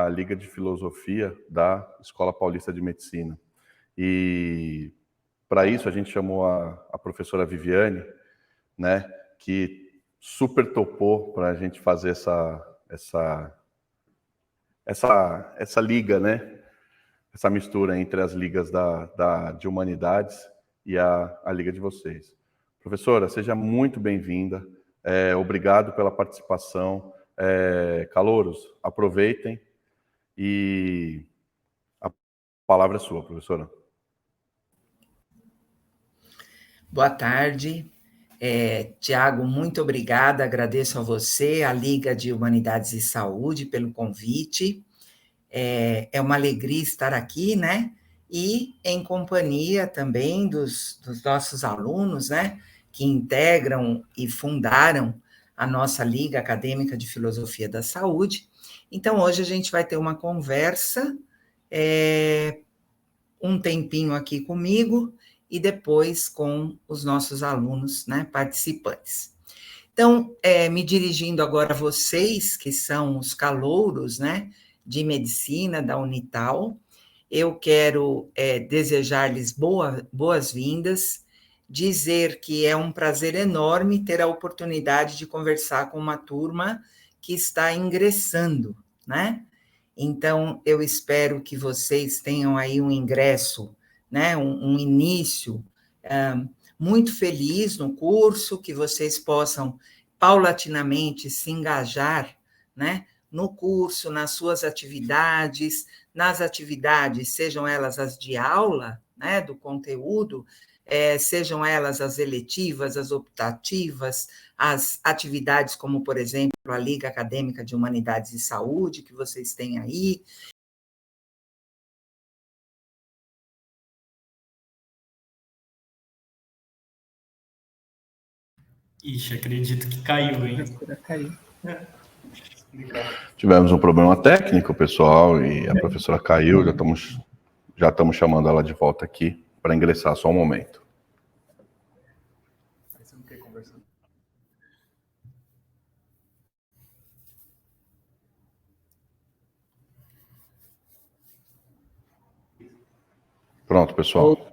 a Liga de Filosofia da Escola Paulista de Medicina. E para isso a gente chamou a professora Viviane, né, que super topou para a gente fazer essa liga, né, essa mistura entre as ligas de humanidades e a liga de vocês. Professora, seja muito bem-vinda. Obrigado pela participação. Calouros, aproveitem e a palavra é sua, professora. Boa tarde. Tiago, muito obrigada. Agradeço a você, a Liga de Humanidades e Saúde, pelo convite. É uma alegria estar aqui, né? E em companhia também dos nossos alunos, né? Que integram e fundaram a nossa Liga Acadêmica de Filosofia da Saúde. Então, hoje a gente vai ter uma conversa, um tempinho aqui comigo e depois com os nossos alunos, né, participantes. Então, me dirigindo agora a vocês, que são os calouros, né, de medicina da Unital, eu quero desejar-lhes boas-vindas, dizer que é um prazer enorme ter a oportunidade de conversar com uma turma que está ingressando, né? Então, eu espero que vocês tenham aí um ingresso, né, um início muito feliz no curso, que vocês possam paulatinamente se engajar, né, no curso, nas suas atividades, nas atividades, sejam elas as de aula, né, do conteúdo, sejam elas as eletivas, as optativas, as atividades como, por exemplo, a Liga Acadêmica de Humanidades e Saúde, que vocês têm aí. Ixi, acredito que caiu, hein? Caiu. Tivemos um problema técnico, pessoal, e a professora caiu, já estamos chamando ela de volta aqui para ingressar, só um momento. Pronto, pessoal.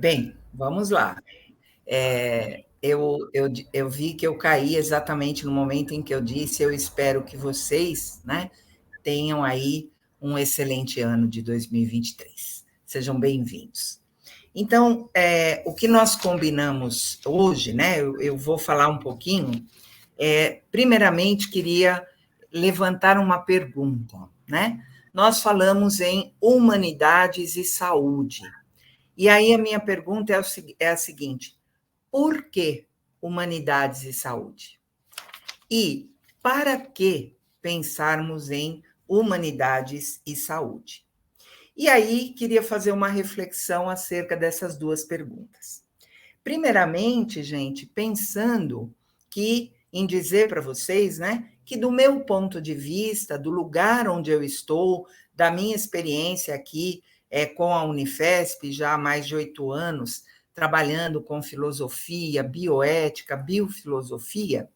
Bem, vamos lá. Eu vi que eu caí exatamente no momento em que eu disse, eu espero que vocês, né, tenham aí um excelente ano de 2023. Sejam bem-vindos. Então, o que nós combinamos hoje, né, eu vou falar um pouquinho, primeiramente, queria levantar uma pergunta, né? Nós falamos em humanidades e saúde. E aí a minha pergunta é a seguinte: por que humanidades e saúde? E para que pensarmos em humanidades e saúde? E aí queria fazer uma reflexão acerca dessas duas perguntas. Primeiramente, gente, pensando em dizer para vocês, né, que do meu ponto de vista, do lugar onde eu estou, da minha experiência aqui com a Unifesp, já há mais de 8 anos, trabalhando com filosofia, bioética, biofilosofia,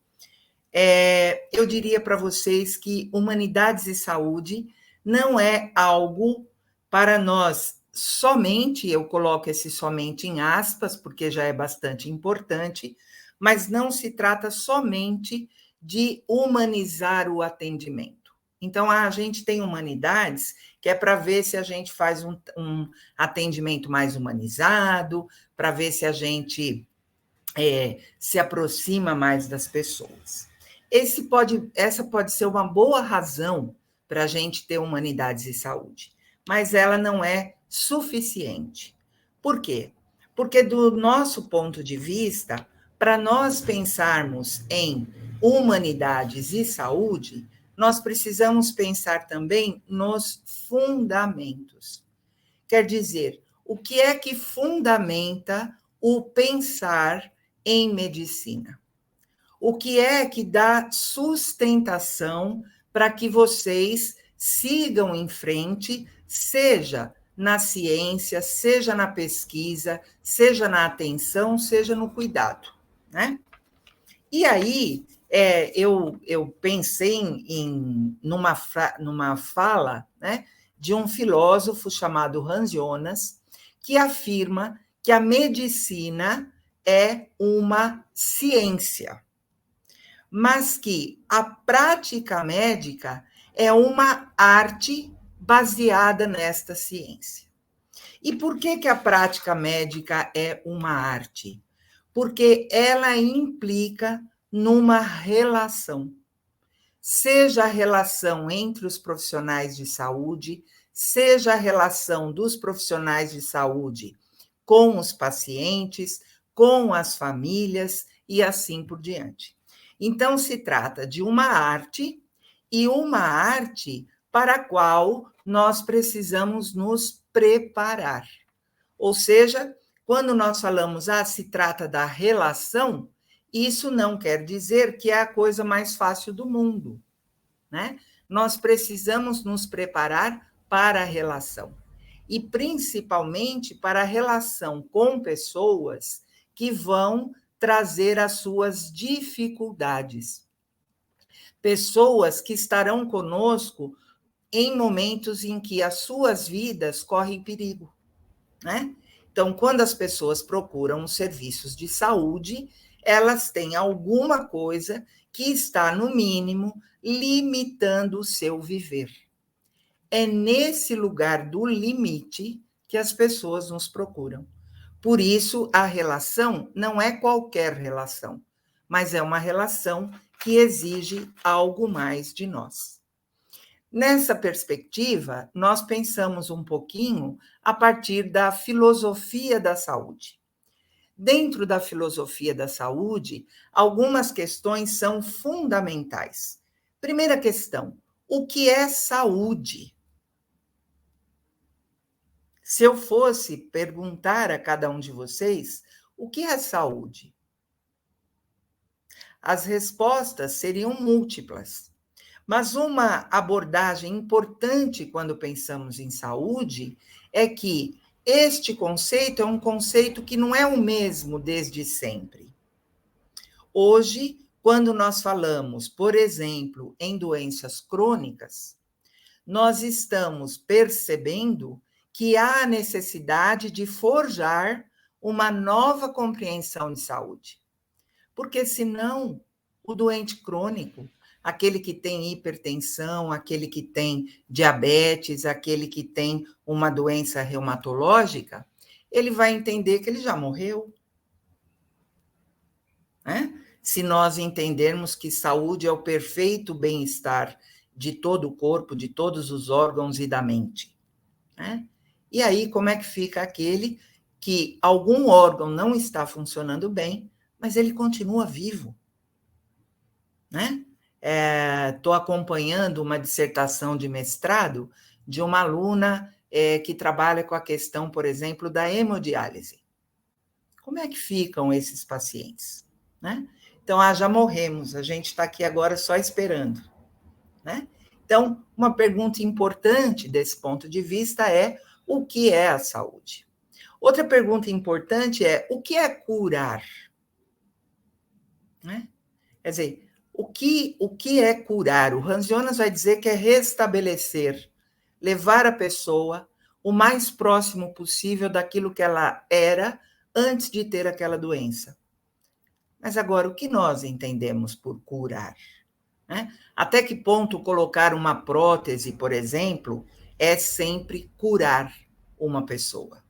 eu diria para vocês que humanidades e saúde não é algo para nós somente, eu coloco esse somente em aspas, porque já é bastante importante, mas não se trata somente de humanizar o atendimento. Então, a gente tem humanidades que é para ver se a gente faz um atendimento mais humanizado, para ver se a gente se aproxima mais das pessoas. Essa pode ser uma boa razão para a gente ter humanidades e saúde, mas ela não é suficiente. Por quê? Porque, do nosso ponto de vista, para nós pensarmos em humanidades e saúde, nós precisamos pensar também nos fundamentos. Quer dizer, o que é que fundamenta o pensar em medicina? O que é que dá sustentação para que vocês sigam em frente, seja na ciência, seja na pesquisa, seja na atenção, seja no cuidado, né? E aí, eu pensei numa fala, né, de um filósofo chamado Hans Jonas, que afirma que a medicina é uma ciência, mas que a prática médica é uma arte baseada nesta ciência. E por que a prática médica é uma arte? Porque ela implica numa relação, seja a relação entre os profissionais de saúde, seja a relação dos profissionais de saúde com os pacientes, com as famílias e assim por diante. Então, se trata de uma arte, e uma arte para a qual nós precisamos nos preparar. Ou seja, quando nós falamos, se trata da relação, isso não quer dizer que é a coisa mais fácil do mundo, né? Nós precisamos nos preparar para a relação, e principalmente para a relação com pessoas que vão trazer as suas dificuldades. Pessoas que estarão conosco em momentos em que as suas vidas correm perigo, né? Então, quando as pessoas procuram os serviços de saúde, elas têm alguma coisa que está, no mínimo, limitando o seu viver. É nesse lugar do limite que as pessoas nos procuram. Por isso, a relação não é qualquer relação, mas é uma relação que exige algo mais de nós. Nessa perspectiva, nós pensamos um pouquinho a partir da filosofia da saúde. Dentro da filosofia da saúde, algumas questões são fundamentais. Primeira questão: o que é saúde? Se eu fosse perguntar a cada um de vocês, o que é saúde? As respostas seriam múltiplas. Mas uma abordagem importante quando pensamos em saúde é que este conceito é um conceito que não é o mesmo desde sempre. Hoje, quando nós falamos, por exemplo, em doenças crônicas, nós estamos percebendo que há necessidade de forjar uma nova compreensão de saúde. Porque senão, o doente crônico, aquele que tem hipertensão, aquele que tem diabetes, aquele que tem uma doença reumatológica, ele vai entender que ele já morreu, né? Se nós entendermos que saúde é o perfeito bem-estar de todo o corpo, de todos os órgãos e da mente, né? E aí, como é que fica aquele que algum órgão não está funcionando bem, mas ele continua vivo, né? Estou acompanhando uma dissertação de mestrado de uma aluna que trabalha com a questão, por exemplo, da hemodiálise. Como é que ficam esses pacientes, né? Então, já morremos, a gente está aqui agora só esperando, né? Então, uma pergunta importante desse ponto de vista é: o que é a saúde? Outra pergunta importante é: o que é curar? Né? Quer dizer, o que é curar? O Hans Jonas vai dizer que é restabelecer, levar a pessoa o mais próximo possível daquilo que ela era antes de ter aquela doença. Mas agora, o que nós entendemos por curar? Né? Até que ponto colocar uma prótese, por exemplo, é sempre curar uma pessoa?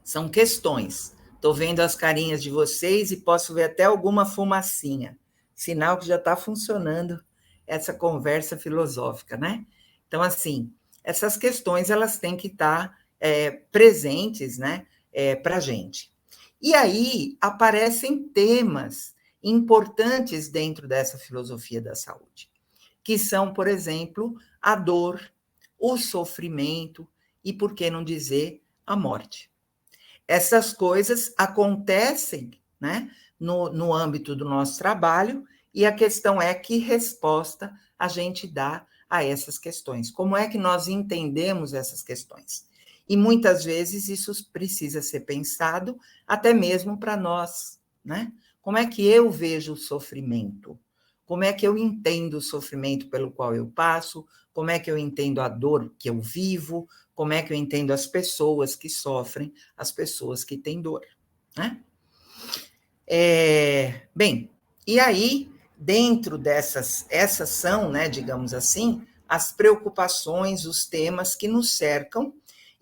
São questões. Estou vendo as carinhas de vocês e posso ver até alguma fumacinha. Sinal que já está funcionando essa conversa filosófica, né? Então, assim, essas questões elas têm que estar presentes, né, para a gente. E aí aparecem temas importantes dentro dessa filosofia da saúde, que são, por exemplo, a dor, o sofrimento e, por que não dizer, a morte. Essas coisas acontecem, né, no âmbito do nosso trabalho, e a questão é que resposta a gente dá a essas questões. Como é que nós entendemos essas questões? E muitas vezes isso precisa ser pensado até mesmo para nós, né? Como é que eu vejo o sofrimento? Como é que eu entendo o sofrimento pelo qual eu passo? Como é que eu entendo a dor que eu vivo? Como é que eu entendo as pessoas que sofrem, as pessoas que têm dor, né? Bem, e aí, dentro essas são, né, digamos assim, as preocupações, os temas que nos cercam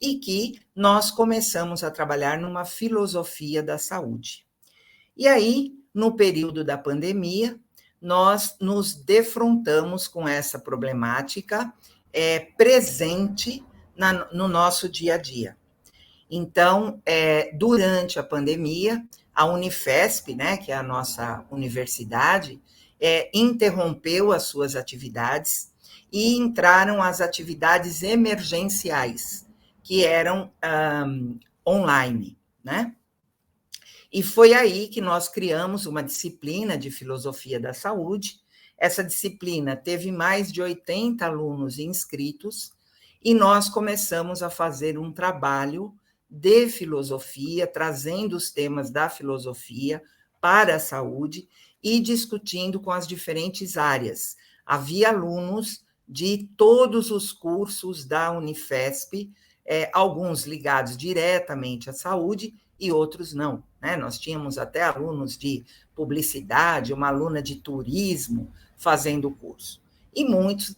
e que nós começamos a trabalhar numa filosofia da saúde. E aí, no período da pandemia, nós nos defrontamos com essa problemática presente no nosso dia a dia. Então, durante a pandemia, a Unifesp, né, que é a nossa universidade, interrompeu as suas atividades e entraram as atividades emergenciais, que eram online, né? E foi aí que nós criamos uma disciplina de filosofia da saúde. Essa disciplina teve mais de 80 alunos inscritos e nós começamos a fazer um trabalho de filosofia, trazendo os temas da filosofia para a saúde e discutindo com as diferentes áreas. Havia alunos de todos os cursos da Unifesp, alguns ligados diretamente à saúde e outros não, né? Nós tínhamos até alunos de publicidade, uma aluna de turismo fazendo o curso, e muitos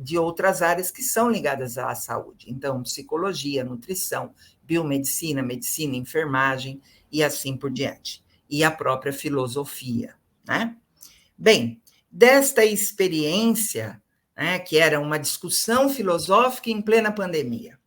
de outras áreas que são ligadas à saúde. Então, psicologia, nutrição, biomedicina, medicina, enfermagem e assim por diante. E a própria filosofia, né? Bem, desta experiência, né, que era uma discussão filosófica em plena pandemia,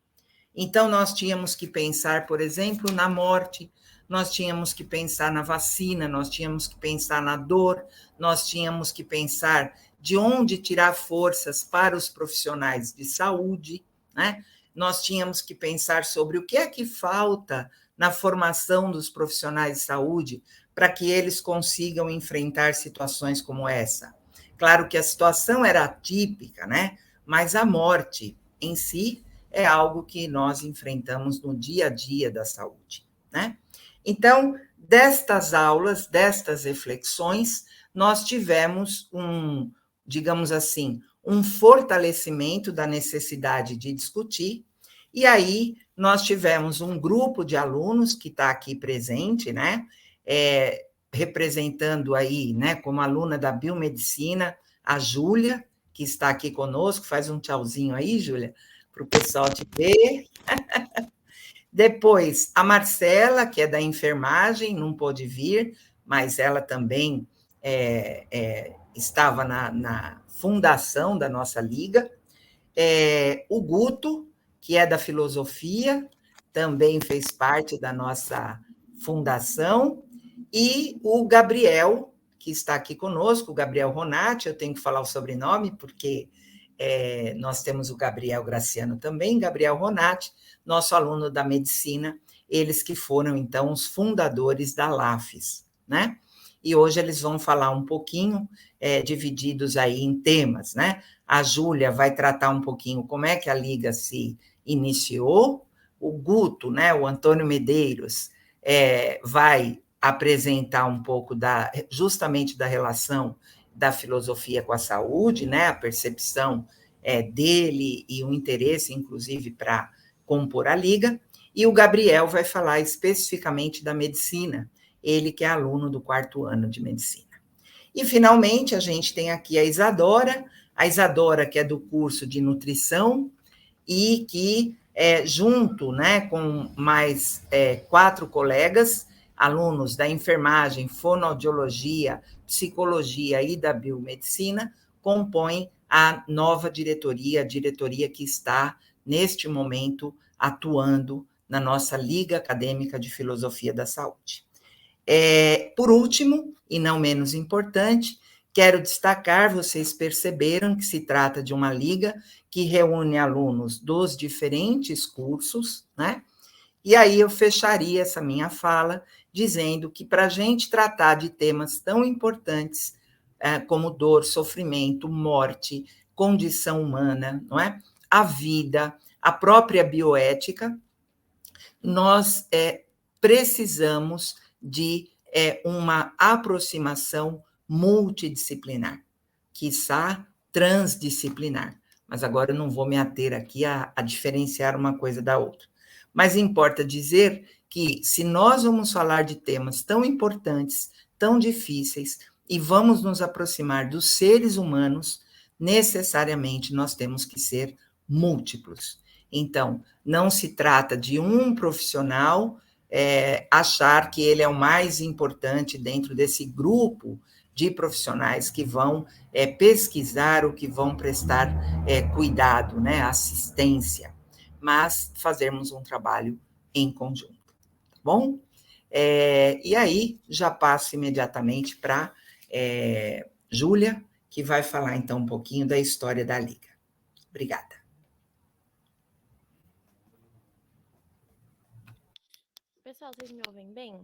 então nós tínhamos que pensar, por exemplo, na morte, nós tínhamos que pensar na vacina, nós tínhamos que pensar na dor, nós tínhamos que pensar de onde tirar forças para os profissionais de saúde, né? Nós tínhamos que pensar sobre o que é que falta na formação dos profissionais de saúde para que eles consigam enfrentar situações como essa. Claro que a situação era atípica, né? Mas a morte em si é algo que nós enfrentamos no dia a dia da saúde, né? Então, destas aulas, destas reflexões, nós tivemos digamos assim, um fortalecimento da necessidade de discutir, e aí nós tivemos um grupo de alunos que está aqui presente, né? Representando aí, né, como aluna da biomedicina, a Júlia, que está aqui conosco, faz um tchauzinho aí, Júlia, para o pessoal te ver. Depois, a Marcela, que é da enfermagem, não pôde vir, mas ela também estava na fundação da nossa liga. O Guto, que é da filosofia, também fez parte da nossa fundação, e o Gabriel, que está aqui conosco, o Gabriel Ronati, eu tenho que falar o sobrenome, porque nós temos o Gabriel Graciano também, Gabriel Ronati, nosso aluno da medicina, eles que foram, então, os fundadores da LAFES, né? E hoje eles vão falar um pouquinho, divididos aí em temas, né? A Júlia vai tratar um pouquinho como é que a Liga se iniciou, o Guto, né, o Antônio Medeiros, vai apresentar um pouco justamente da relação da filosofia com a saúde, né, a percepção dele e o interesse, inclusive, para compor a Liga, e o Gabriel vai falar especificamente da medicina, ele que é aluno do 4º ano de medicina. E, finalmente, a gente tem aqui a Isadora que é do curso de nutrição e que, junto, né, com mais 4 colegas, alunos da enfermagem, fonoaudiologia, psicologia e da biomedicina, compõem a nova diretoria, a diretoria que está, neste momento, atuando na nossa Liga Acadêmica de Filosofia da Saúde. Por último, e não menos importante, quero destacar, vocês perceberam que se trata de uma liga que reúne alunos dos diferentes cursos, né? E aí eu fecharia essa minha fala dizendo que para a gente tratar de temas tão importantes como dor, sofrimento, morte, condição humana, não é? A vida, a própria bioética, nós precisamos de é uma aproximação multidisciplinar, quiçá transdisciplinar. Mas agora eu não vou me ater aqui a diferenciar uma coisa da outra. Mas importa dizer que, se nós vamos falar de temas tão importantes, tão difíceis, e vamos nos aproximar dos seres humanos, necessariamente nós temos que ser múltiplos. Então, não se trata de um profissional achar que ele é o mais importante dentro desse grupo de profissionais que vão pesquisar ou que vão prestar cuidado, né, assistência, mas fazermos um trabalho em conjunto, tá bom? E aí, já passo imediatamente para Júlia, que vai falar, então, um pouquinho da história da Liga. Obrigada. Pessoal, vocês me ouvem bem?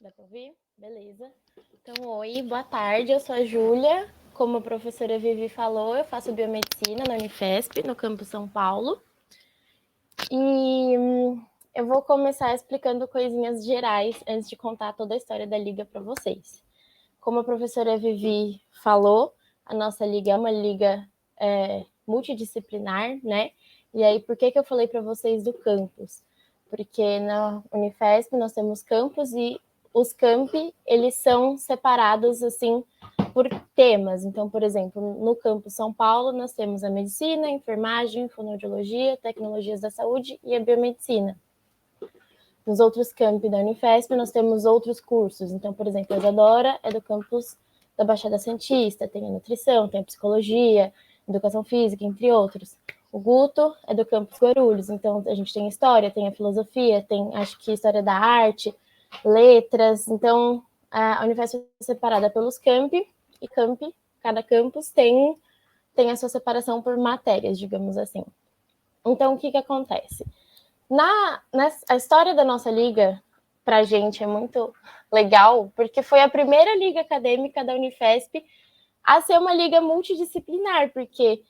Dá para ouvir? Beleza. Então, oi, boa tarde, eu sou a Júlia. Como a professora Vivi falou, eu faço biomedicina na Unifesp, no campus São Paulo. E eu vou começar explicando coisinhas gerais antes de contar toda a história da Liga para vocês. Como a professora Vivi falou, a nossa Liga é uma liga multidisciplinar, né? E aí, por que eu falei para vocês do campus? Porque na Unifesp nós temos campus e os campi, eles são separados, assim, por temas. Então, por exemplo, no campus São Paulo, nós temos a medicina, a enfermagem, fonoaudiologia, tecnologias da saúde e a biomedicina. Nos outros campi da Unifesp, nós temos outros cursos. Então, por exemplo, a Isadora é do campus da Baixada Santista, tem a nutrição, tem a psicologia, educação física, entre outros. O Guto é do campus Guarulhos, então a gente tem história, tem a filosofia, tem, acho que, história da arte, letras. Então, a Unifesp é separada pelos campi, e cada campus tem a sua separação por matérias, digamos assim. Então, o que acontece? A história da nossa liga, para a gente, é muito legal, porque foi a primeira liga acadêmica da Unifesp a ser uma liga multidisciplinar, porque,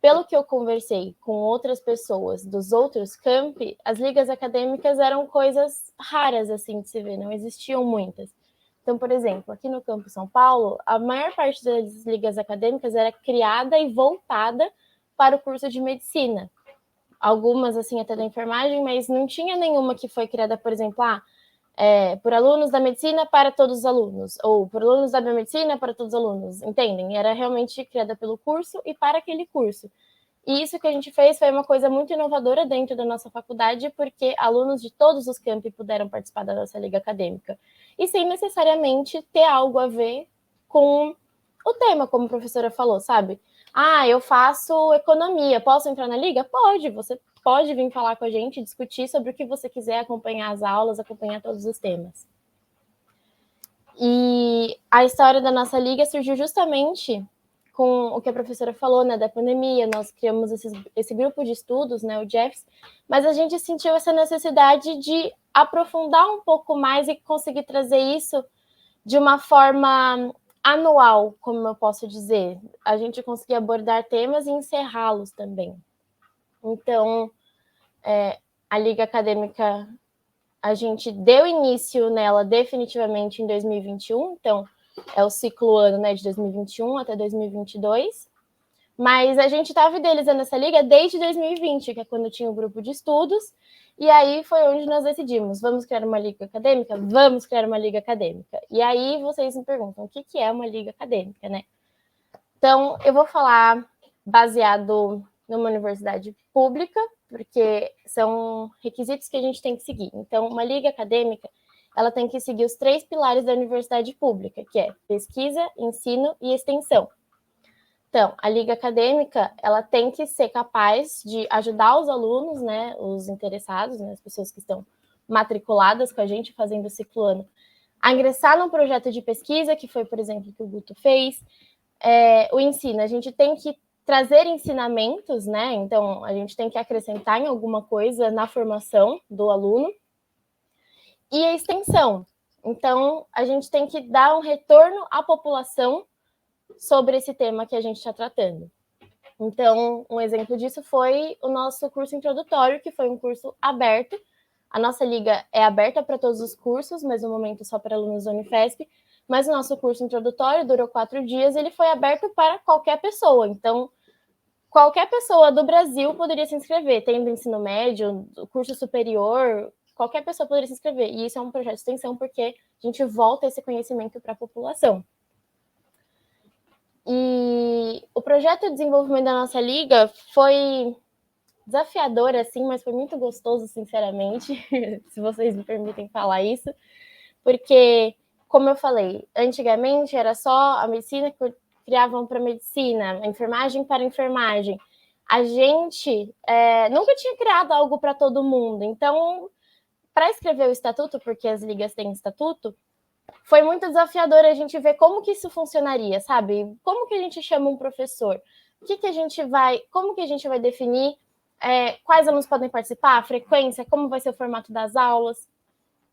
pelo que eu conversei com outras pessoas dos outros campi, as ligas acadêmicas eram coisas raras, assim, de se ver, não existiam muitas. Então, por exemplo, aqui no campus São Paulo, a maior parte das ligas acadêmicas era criada e voltada para o curso de medicina. Algumas, assim, até da enfermagem, mas não tinha nenhuma que foi criada, por exemplo, por alunos da medicina para todos os alunos, ou por alunos da biomedicina para todos os alunos, entendem? Era realmente criada pelo curso e para aquele curso. E isso que a gente fez foi uma coisa muito inovadora dentro da nossa faculdade, porque alunos de todos os campi puderam participar da nossa liga acadêmica, e sem necessariamente ter algo a ver com o tema, como a professora falou, sabe? Eu faço economia, posso entrar na liga? Pode, você pode vir falar com a gente, discutir sobre o que você quiser, acompanhar as aulas, acompanhar todos os temas. E a história da nossa liga surgiu justamente com o que a professora falou, né, da pandemia. Nós criamos esse grupo de estudos, né, o JEFS, mas a gente sentiu essa necessidade de aprofundar um pouco mais e conseguir trazer isso de uma forma anual, como eu posso dizer. A gente conseguia abordar temas e encerrá-los também. Então, a Liga Acadêmica, a gente deu início nela definitivamente em 2021, então é o ciclo ano, né, de 2021 até 2022, mas a gente estava idealizando essa liga desde 2020, que é quando tinha o grupo de estudos, e aí foi onde nós decidimos, vamos criar uma liga acadêmica? Vamos criar uma liga acadêmica. E aí vocês me perguntam, o que é uma liga acadêmica, né? Então, eu vou falar baseado numa universidade pública, porque são requisitos que a gente tem que seguir. Então, uma liga acadêmica, ela tem que seguir os 3 pilares da universidade pública, que é pesquisa, ensino e extensão. Então, a liga acadêmica, ela tem que ser capaz de ajudar os alunos, né, os interessados, né, as pessoas que estão matriculadas com a gente, fazendo o ciclo ano, a ingressar num projeto de pesquisa, que foi, por exemplo, o que o Guto fez. O ensino, a gente tem que trazer ensinamentos, né, então a gente tem que acrescentar em alguma coisa na formação do aluno. E a extensão, então a gente tem que dar um retorno à população sobre esse tema que a gente está tratando. Então, um exemplo disso foi o nosso curso introdutório, que foi um curso aberto A nossa liga é aberta para todos os cursos, mas no momento só para alunos da Unifesp, mas o nosso curso introdutório durou 4 dias, ele foi aberto para qualquer pessoa, então qualquer pessoa do Brasil poderia se inscrever, tendo ensino médio, curso superior, qualquer pessoa poderia se inscrever, e isso é um projeto de extensão porque a gente volta esse conhecimento para a população. E o projeto de desenvolvimento da nossa liga foi desafiador, assim, mas foi muito gostoso, sinceramente, se vocês me permitem falar isso, porque, como eu falei, antigamente era só a medicina que criavam para medicina, a enfermagem para enfermagem. A gente nunca tinha criado algo para todo mundo, então, para escrever o estatuto, porque as ligas têm estatuto, foi muito desafiador a gente ver como que isso funcionaria, sabe? Como que a gente chama um professor? Como que a gente vai definir quais alunos podem participar, a frequência, como vai ser o formato das aulas?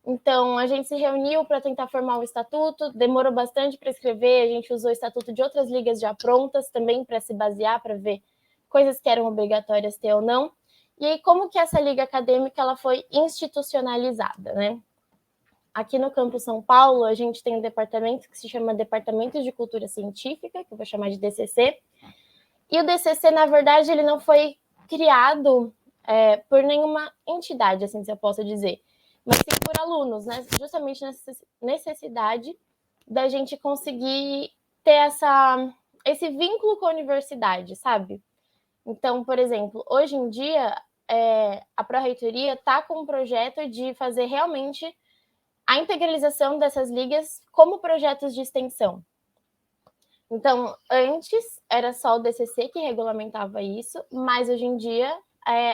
Então, a gente se reuniu para tentar formar o estatuto, demorou bastante para escrever, a gente usou o estatuto de outras ligas já prontas também para se basear, para ver coisas que eram obrigatórias ter ou não. E aí, como que essa liga acadêmica ela foi institucionalizada, né? Aqui no Campus São Paulo, a gente tem um departamento que se chama Departamento de Cultura Científica, que eu vou chamar de DCC. E o DCC, na verdade, ele não foi criado por nenhuma entidade, assim, se eu posso dizer, mas sim por alunos, né? Justamente nessa necessidade da gente conseguir ter esse vínculo com a universidade, sabe? Então, por exemplo, hoje em dia, a Pró-Reitoria está com um projeto de fazer realmente a integralização dessas ligas como projetos de extensão. Então, antes era só o DCC que regulamentava isso, mas hoje em dia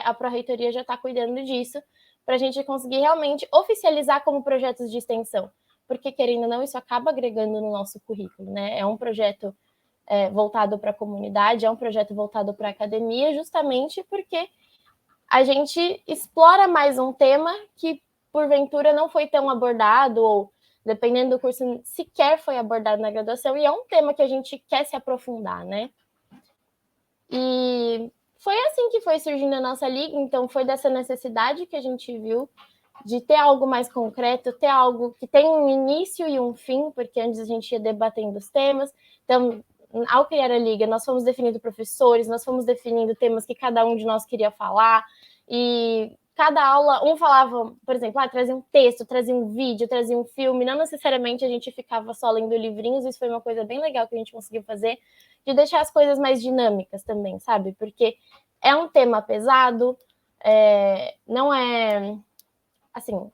a Pró-Reitoria já está cuidando disso, para a gente conseguir realmente oficializar como projetos de extensão, porque, querendo ou não, isso acaba agregando no nosso currículo, né? É um projeto voltado para a comunidade, é um projeto voltado para a academia, justamente porque a gente explora mais um tema que, porventura, não foi tão abordado, ou, dependendo do curso, sequer foi abordado na graduação, e é um tema que a gente quer se aprofundar, né? E foi assim que foi surgindo a nossa liga, então foi dessa necessidade que a gente viu de ter algo mais concreto, ter algo que tem um início e um fim, porque antes a gente ia debatendo os temas. Então, ao criar a liga, nós fomos definindo professores, nós fomos definindo temas que cada um de nós queria falar, e cada aula, um falava, por exemplo, trazia um texto, trazia um vídeo, trazia um filme, não necessariamente a gente ficava só lendo livrinhos, isso foi uma coisa bem legal que a gente conseguiu fazer, de deixar as coisas mais dinâmicas também, sabe? Porque é um tema pesado, não é... Assim,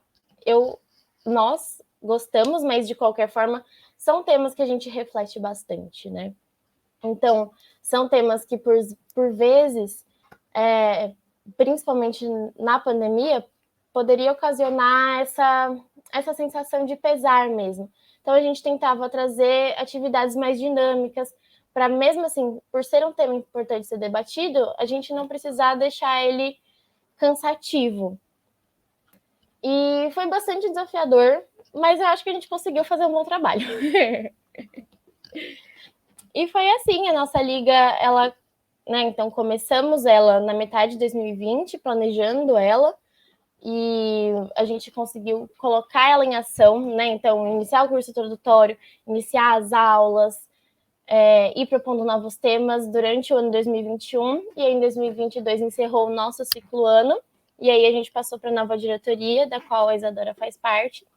nós gostamos, mas de qualquer forma, são temas que a gente reflete bastante, né? Então, são temas que, por vezes, principalmente na pandemia, poderia ocasionar essa sensação de pesar mesmo. Então, a gente tentava trazer atividades mais dinâmicas, para mesmo assim, por ser um tema importante ser debatido, a gente não precisar deixar ele cansativo. E foi bastante desafiador, mas eu acho que a gente conseguiu fazer um bom trabalho. E foi assim, a nossa liga, ela, né, então começamos ela na metade de 2020, planejando ela, e a gente conseguiu colocar ela em ação, né, então iniciar o curso introdutório, iniciar as aulas, ir propondo novos temas durante o ano 2021, e aí em 2022 encerrou o nosso ciclo ano, e aí a gente passou para a nova diretoria, da qual a Isadora faz parte,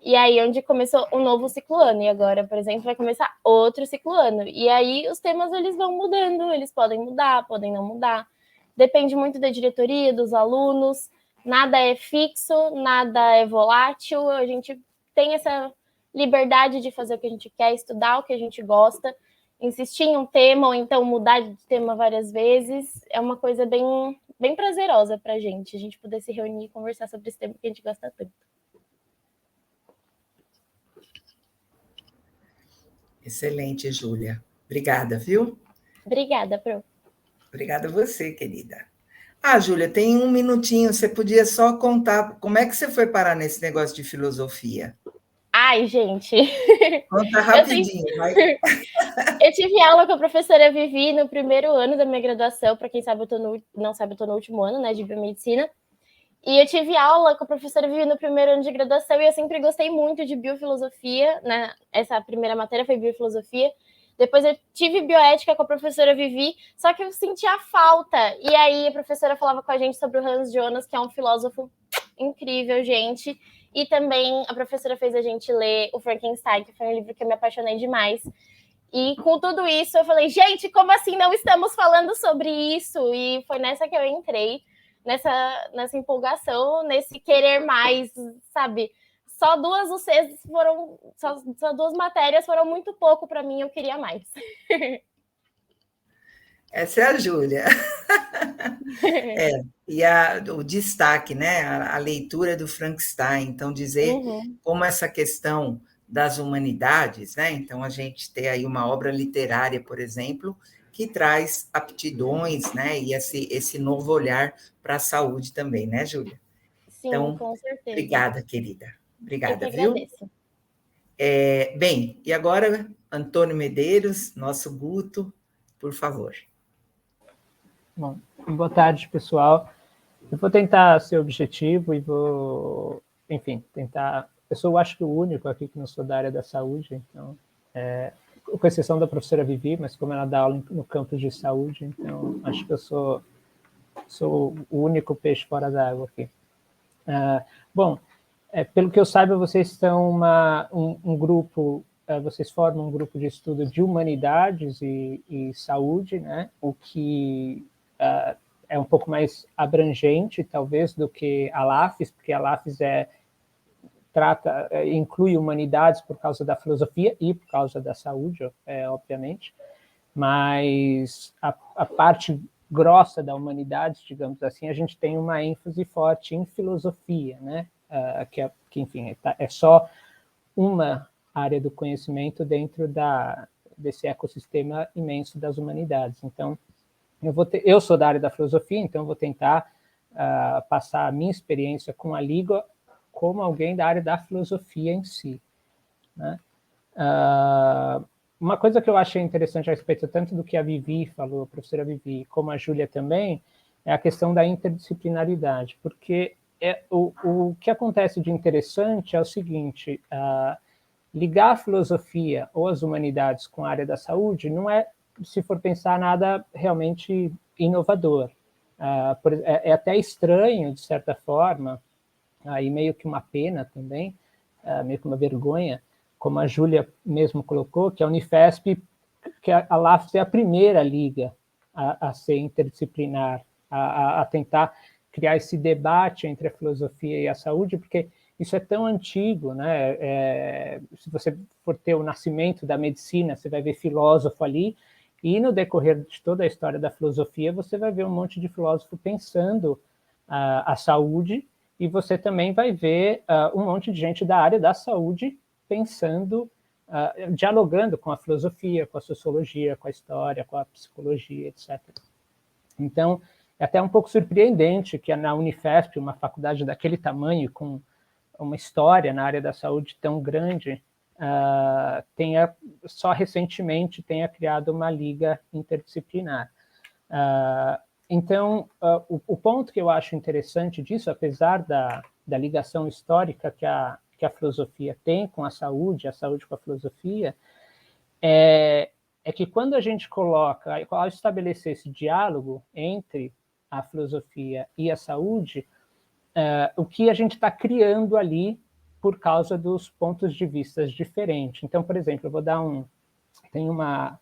e aí onde começou um novo ciclo ano, e agora, por exemplo, vai começar outro ciclo ano, e aí os temas eles vão mudando, eles podem mudar, podem não mudar, depende muito da diretoria, dos alunos, nada é fixo, nada é volátil, a gente tem essa liberdade de fazer o que a gente quer, estudar o que a gente gosta, insistir em um tema, ou então mudar de tema várias vezes, é uma coisa bem prazerosa para a gente poder se reunir e conversar sobre esse tema que a gente gosta tanto. Excelente, Júlia. Obrigada, viu? Obrigada, Pro. Obrigada a você, querida. Júlia, tem um minutinho, você podia só contar como é que você foi parar nesse negócio de filosofia? Ai, gente. Conta rapidinho, vai. Eu tive aula com a professora Vivi no primeiro ano da minha graduação, para quem sabe não sabe, eu estou no último ano, né, de biomedicina. E eu tive aula com a professora Vivi no primeiro ano de graduação e eu sempre gostei muito de biofilosofia, né? Essa primeira matéria foi biofilosofia. Depois eu tive bioética com a professora Vivi, só que eu sentia falta. E aí a professora falava com a gente sobre o Hans Jonas, que é um filósofo incrível, gente. E também a professora fez a gente ler o Frankenstein, que foi um livro que eu me apaixonei demais. E com tudo isso eu falei, gente, como assim não estamos falando sobre isso? E foi nessa que eu entrei, nessa empolgação, nesse querer mais, sabe? Só duas UCs foram, só duas matérias foram muito pouco para mim, eu queria mais. Essa é a Júlia. E o destaque, né? A leitura do Frankenstein. Então, dizer como essa questão das humanidades, né? Então, a gente tem aí uma obra literária, por exemplo, que traz aptidões, né? E esse novo olhar para a saúde também, né, Júlia? Sim, então, com certeza. Obrigada, querida. Obrigada, eu que viu? agradeço. Bem, e agora, Antônio Medeiros, nosso Guto, por favor. Bom, boa tarde, pessoal. Eu vou tentar ser objetivo e vou, enfim, tentar... Eu sou, acho que, o único aqui que não sou da área da saúde, então, com exceção da professora Vivi, mas como ela dá aula no campus de saúde, então acho que eu sou o único peixe fora da água aqui. Bom, pelo que eu saiba, vocês estão um grupo, vocês formam um grupo de estudo de humanidades e saúde, né? O que é um pouco mais abrangente, talvez, do que a LAFES, porque a LAFES inclui humanidades por causa da filosofia e por causa da saúde, obviamente, mas a parte grossa da humanidades, digamos assim, a gente tem uma ênfase forte em filosofia, né? Que enfim, é só uma área do conhecimento dentro desse ecossistema imenso das humanidades. Então, eu sou da área da filosofia, então eu vou tentar passar a minha experiência com a língua como alguém da área da filosofia em si, né? Uma coisa que eu achei interessante a respeito tanto do que a Vivi falou, a professora Vivi, como a Júlia também, é a questão da interdisciplinaridade, porque o que acontece de interessante é o seguinte, ligar a filosofia ou as humanidades com a área da saúde não é, se for pensar, nada realmente inovador. É até estranho, de certa forma, e meio que uma pena também, meio que uma vergonha, como a Júlia mesmo colocou, que a Unifesp, que a LAFES é a primeira liga a ser interdisciplinar, a tentar criar esse debate entre a filosofia e a saúde, porque isso é tão antigo, né? Se você for ter o nascimento da medicina, você vai ver filósofo ali, e no decorrer de toda a história da filosofia, você vai ver um monte de filósofo pensando a saúde, e você também vai ver um monte de gente da área da saúde pensando, dialogando com a filosofia, com a sociologia, com a história, com a psicologia, etc. Então, é até um pouco surpreendente que na Unifesp, uma faculdade daquele tamanho, com uma história na área da saúde tão grande, só recentemente tenha criado uma liga interdisciplinar. Então, o ponto que eu acho interessante disso, apesar da ligação histórica que a filosofia tem com a saúde com a filosofia, é que quando a gente ao estabelecer esse diálogo entre a filosofia e a saúde, o que a gente está criando ali por causa dos pontos de vista diferentes. Então, por exemplo, eu vou dar tem uma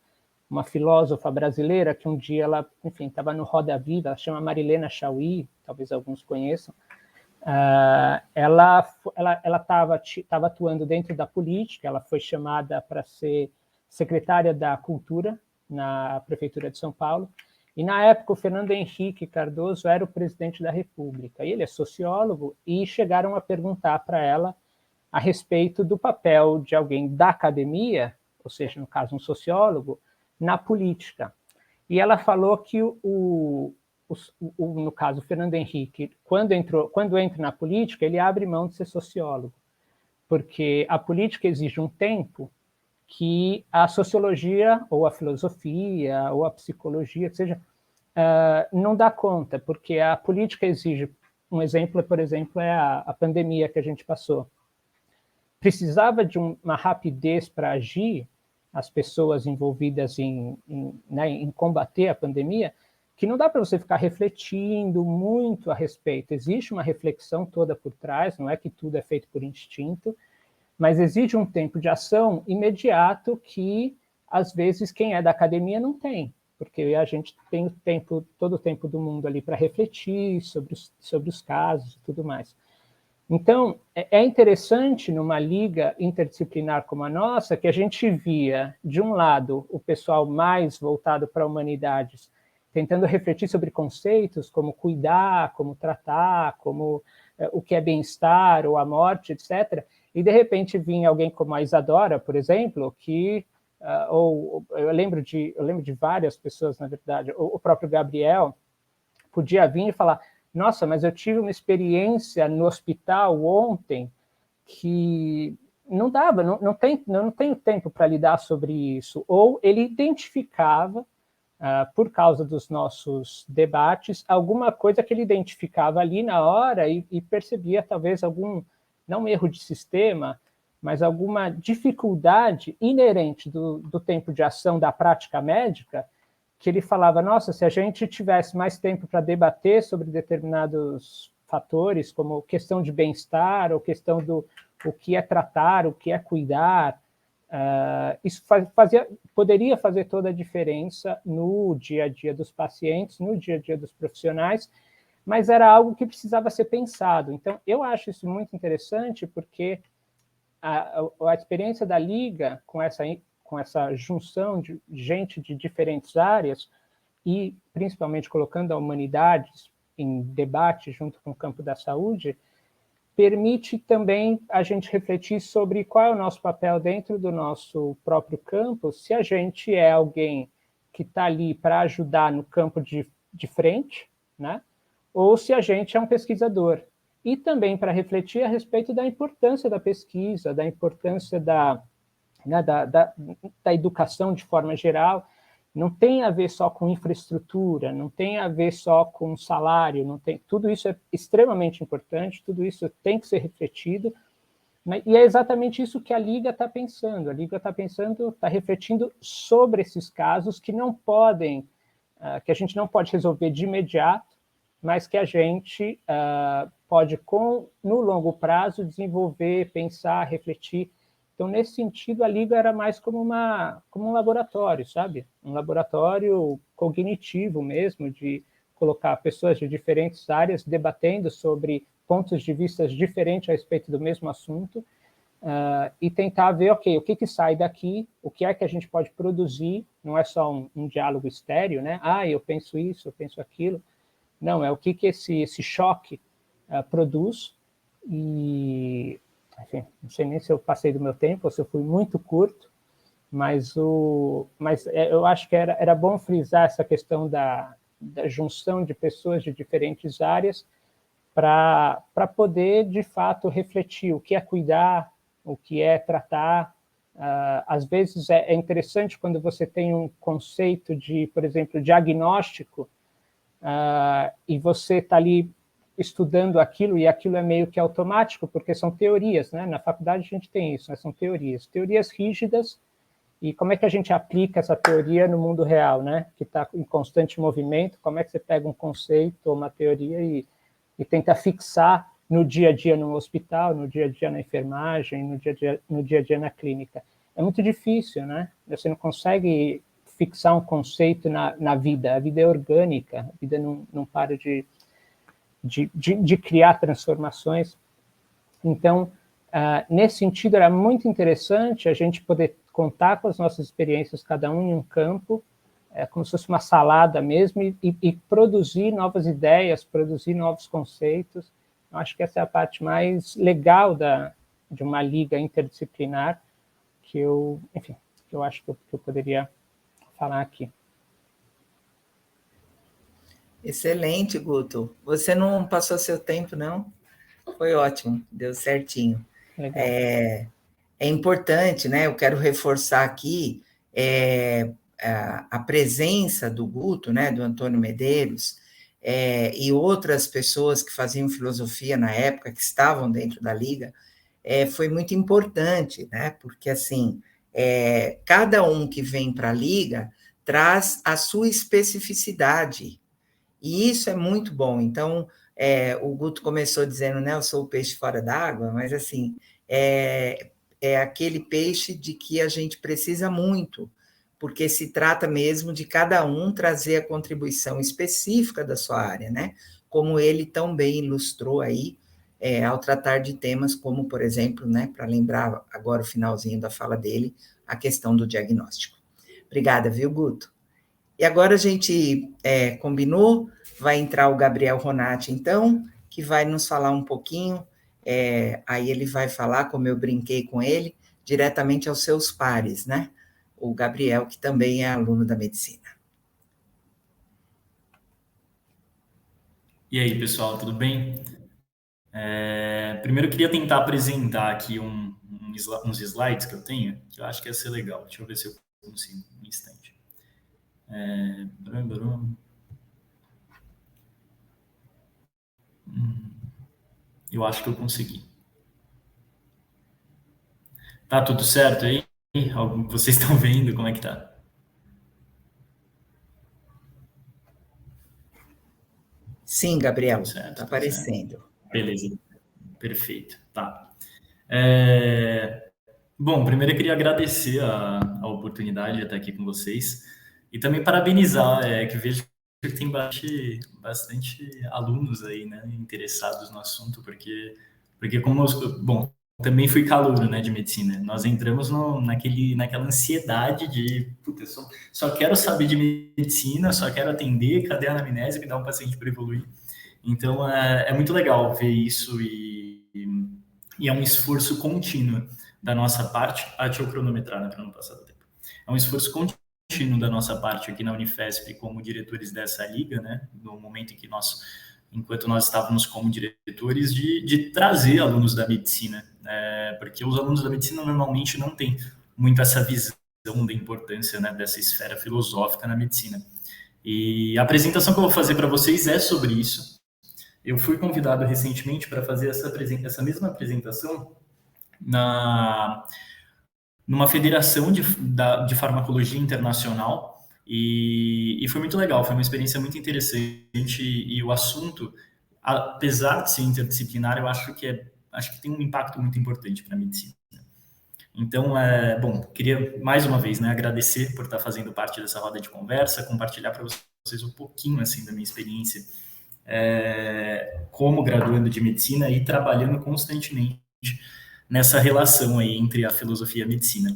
filósofa brasileira que um dia ela, enfim, estava no Roda Viva, ela chama Marilena Chauí, talvez alguns conheçam. Ela estava atuando dentro da política, ela foi chamada para ser secretária da Cultura na Prefeitura de São Paulo, e na época o Fernando Henrique Cardoso era o presidente da República, e ele é sociólogo, e chegaram a perguntar para ela a respeito do papel de alguém da academia, ou seja, no caso um sociólogo, na política. E ela falou que no caso, o Fernando Henrique, quando entra na política, ele abre mão de ser sociólogo, porque a política exige um tempo que a sociologia, ou a filosofia, ou a psicologia, que seja, não dá conta, porque a política exige um exemplo, por exemplo, é a pandemia que a gente passou. Precisava de uma rapidez para agir, as pessoas envolvidas né, em combater a pandemia, que não dá para você ficar refletindo muito a respeito. Existe uma reflexão toda por trás, não é que tudo é feito por instinto, mas exige um tempo de ação imediato que, às vezes, quem é da academia não tem, porque a gente tem todo o tempo do mundo ali para refletir sobre os casos e tudo mais. Então, é interessante numa liga interdisciplinar como a nossa, que a gente via, de um lado, o pessoal mais voltado para humanidades, tentando refletir sobre conceitos como cuidar, como tratar, como o que é bem-estar ou a morte, etc., e, de repente, vinha alguém como a Isadora, por exemplo, que, eu lembro de várias pessoas, na verdade, o próprio Gabriel, podia vir e falar, nossa, mas eu tive uma experiência no hospital ontem que não dava, não tenho tempo para lidar sobre isso. Ou ele identificava, por causa dos nossos debates, alguma coisa que ele identificava ali na hora e percebia talvez não erro de sistema, mas alguma dificuldade inerente do tempo de ação da prática médica, que ele falava, nossa, se a gente tivesse mais tempo para debater sobre determinados fatores, como questão de bem-estar, ou questão do o que é tratar, o que é cuidar, isso poderia fazer toda a diferença no dia a dia dos pacientes, no dia a dia dos profissionais, mas era algo que precisava ser pensado. Então, eu acho isso muito interessante, porque a experiência da Liga com essa junção de gente de diferentes áreas e, principalmente, colocando a humanidades em debate junto com o campo da saúde, permite também a gente refletir sobre qual é o nosso papel dentro do nosso próprio campo, se a gente é alguém que está ali para ajudar no campo de frente, né? Ou se a gente é um pesquisador. E também para refletir a respeito da importância da pesquisa, da importância da educação de forma geral. Não tem a ver só com infraestrutura, não tem a ver só com salário, tudo isso é extremamente importante, tudo isso tem que ser refletido, e é exatamente isso que a Liga está pensando. A Liga está refletindo sobre esses casos que não podem, que a gente não pode resolver de imediato, mas que a gente pode, no longo prazo, desenvolver, pensar, refletir. Então, nesse sentido, a Liga era mais como um laboratório, sabe? Um laboratório cognitivo mesmo, de colocar pessoas de diferentes áreas debatendo sobre pontos de vista diferentes a respeito do mesmo assunto, e tentar ver, ok, o que sai daqui, o que é que a gente pode produzir, não é só um diálogo estéreo, né? Eu penso isso, eu penso aquilo. Não, é o que esse choque produz. E, enfim, não sei nem se eu passei do meu tempo ou se eu fui muito curto, mas eu acho que era bom frisar essa questão da junção de pessoas de diferentes áreas para poder, de fato, refletir o que é cuidar, o que é tratar. Às vezes é interessante quando você tem um conceito de, por exemplo, diagnóstico, e você está ali estudando aquilo, e aquilo é meio que automático, porque são teorias, né? Na faculdade a gente tem isso, né? São teorias rígidas, e como é que a gente aplica essa teoria no mundo real, né? Que está em constante movimento, como é que você pega um conceito ou uma teoria e tenta fixar no dia a dia no hospital, no dia a dia na enfermagem, no dia a dia na clínica? É muito difícil, né? Você não consegue fixar um conceito na vida. A vida é orgânica, a vida não para de criar transformações. Então, nesse sentido, era muito interessante a gente poder contar com as nossas experiências, cada um em um campo, como se fosse uma salada mesmo, e produzir novas ideias, produzir novos conceitos. Eu acho que essa é a parte mais legal de uma liga interdisciplinar, que eu acho que eu poderia falar aqui. Excelente, Guto. Você não passou seu tempo, não? Foi ótimo, deu certinho. Legal. É importante, né? Eu quero reforçar aqui a presença do Guto, né? Do Antônio Medeiros, e outras pessoas que faziam filosofia na época, que estavam dentro da Liga, foi muito importante, né? Porque, assim, cada um que vem para a Liga traz a sua especificidade, e isso é muito bom. Então, o Guto começou dizendo, né, eu sou o peixe fora d'água, mas, assim, é aquele peixe de que a gente precisa muito, porque se trata mesmo de cada um trazer a contribuição específica da sua área, né? Como ele tão bem ilustrou aí, ao tratar de temas como, por exemplo, né, para lembrar agora o finalzinho da fala dele, a questão do diagnóstico. Obrigada, viu, Guto? E agora a gente combinou, vai entrar o Gabriel Ronati, então, que vai nos falar um pouquinho, aí ele vai falar, como eu brinquei com ele, diretamente aos seus pares, né? O Gabriel, que também é aluno da medicina. E aí, pessoal, tudo bem? Primeiro, eu queria tentar apresentar aqui uns slides que eu tenho, que eu acho que ia ser legal. Deixa eu ver se eu consigo, um instante. Eu acho que eu consegui. Tá tudo certo aí? Vocês estão vendo como é que tá? Sim, Gabriel, está aparecendo. Beleza, perfeito. Tá. Bom, primeiro eu queria agradecer a oportunidade de estar aqui com vocês e também parabenizar, que vejo que tem bastante alunos aí, né, interessados no assunto, porque como bom, também fui calouro, né, de medicina. Nós entramos naquela ansiedade de, puta, só quero saber de medicina, só quero atender, cadê a anamnese que dá um paciente para evoluir. Então, é muito legal ver isso e é um esforço contínuo da nossa parte. Deixa eu cronometrar, né, para não passar do tempo. É um esforço contínuo da nossa parte aqui na Unifesp como diretores dessa liga, né, no momento em que enquanto nós estávamos como diretores, de trazer alunos da medicina, porque os alunos da medicina normalmente não têm muito essa visão da importância, né, dessa esfera filosófica na medicina. E a apresentação que eu vou fazer para vocês é sobre isso. Eu fui convidado recentemente para fazer essa mesma apresentação numa federação de farmacologia internacional, e foi muito legal, foi uma experiência muito interessante, e o assunto, apesar de ser interdisciplinar, eu acho que tem um impacto muito importante para a medicina. Então, bom, queria mais uma vez, né, agradecer por estar fazendo parte dessa roda de conversa, compartilhar para vocês um pouquinho assim da minha experiência como graduando de medicina e trabalhando constantemente nessa relação aí entre a filosofia e a medicina.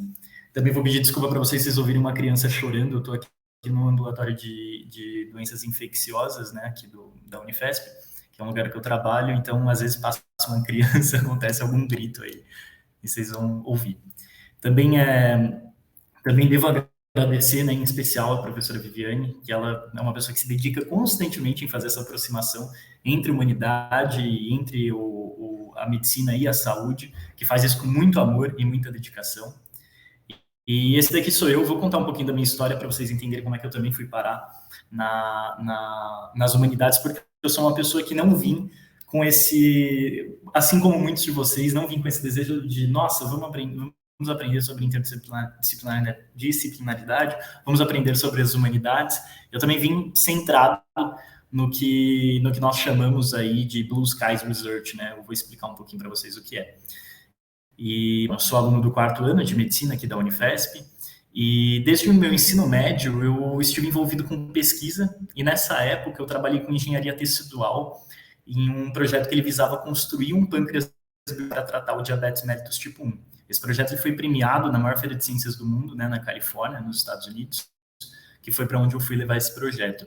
Também vou pedir desculpa para vocês ouvirem uma criança chorando. Eu estou aqui no ambulatório de doenças infecciosas, né, aqui da Unifesp, que é um lugar que eu trabalho, então às vezes passa uma criança, acontece algum grito aí, e vocês vão ouvir. Também devo agradecer, né, em especial a professora Viviane, que ela é uma pessoa que se dedica constantemente em fazer essa aproximação entre humanidade, entre a medicina e a saúde, que faz isso com muito amor e muita dedicação. E esse daqui sou eu. Vou contar um pouquinho da minha história para vocês entenderem como é que eu também fui parar nas humanidades, porque eu sou uma pessoa que não vim com assim como muitos de vocês, não vim com esse desejo de, nossa, vamos aprender sobre interdisciplinaridade, vamos aprender sobre as humanidades. Eu também vim centrado no que nós chamamos aí de Blue Skies Research, né? Eu vou explicar um pouquinho para vocês o que é. E eu sou aluno do 4º ano de medicina aqui da Unifesp, e desde o meu ensino médio eu estive envolvido com pesquisa, e nessa época eu trabalhei com engenharia tecidual em um projeto que ele visava construir um pâncreas para tratar o diabetes mellitus tipo 1. Esse projeto ele foi premiado na maior feira de ciências do mundo, né, na Califórnia, nos Estados Unidos, que foi para onde eu fui levar esse projeto.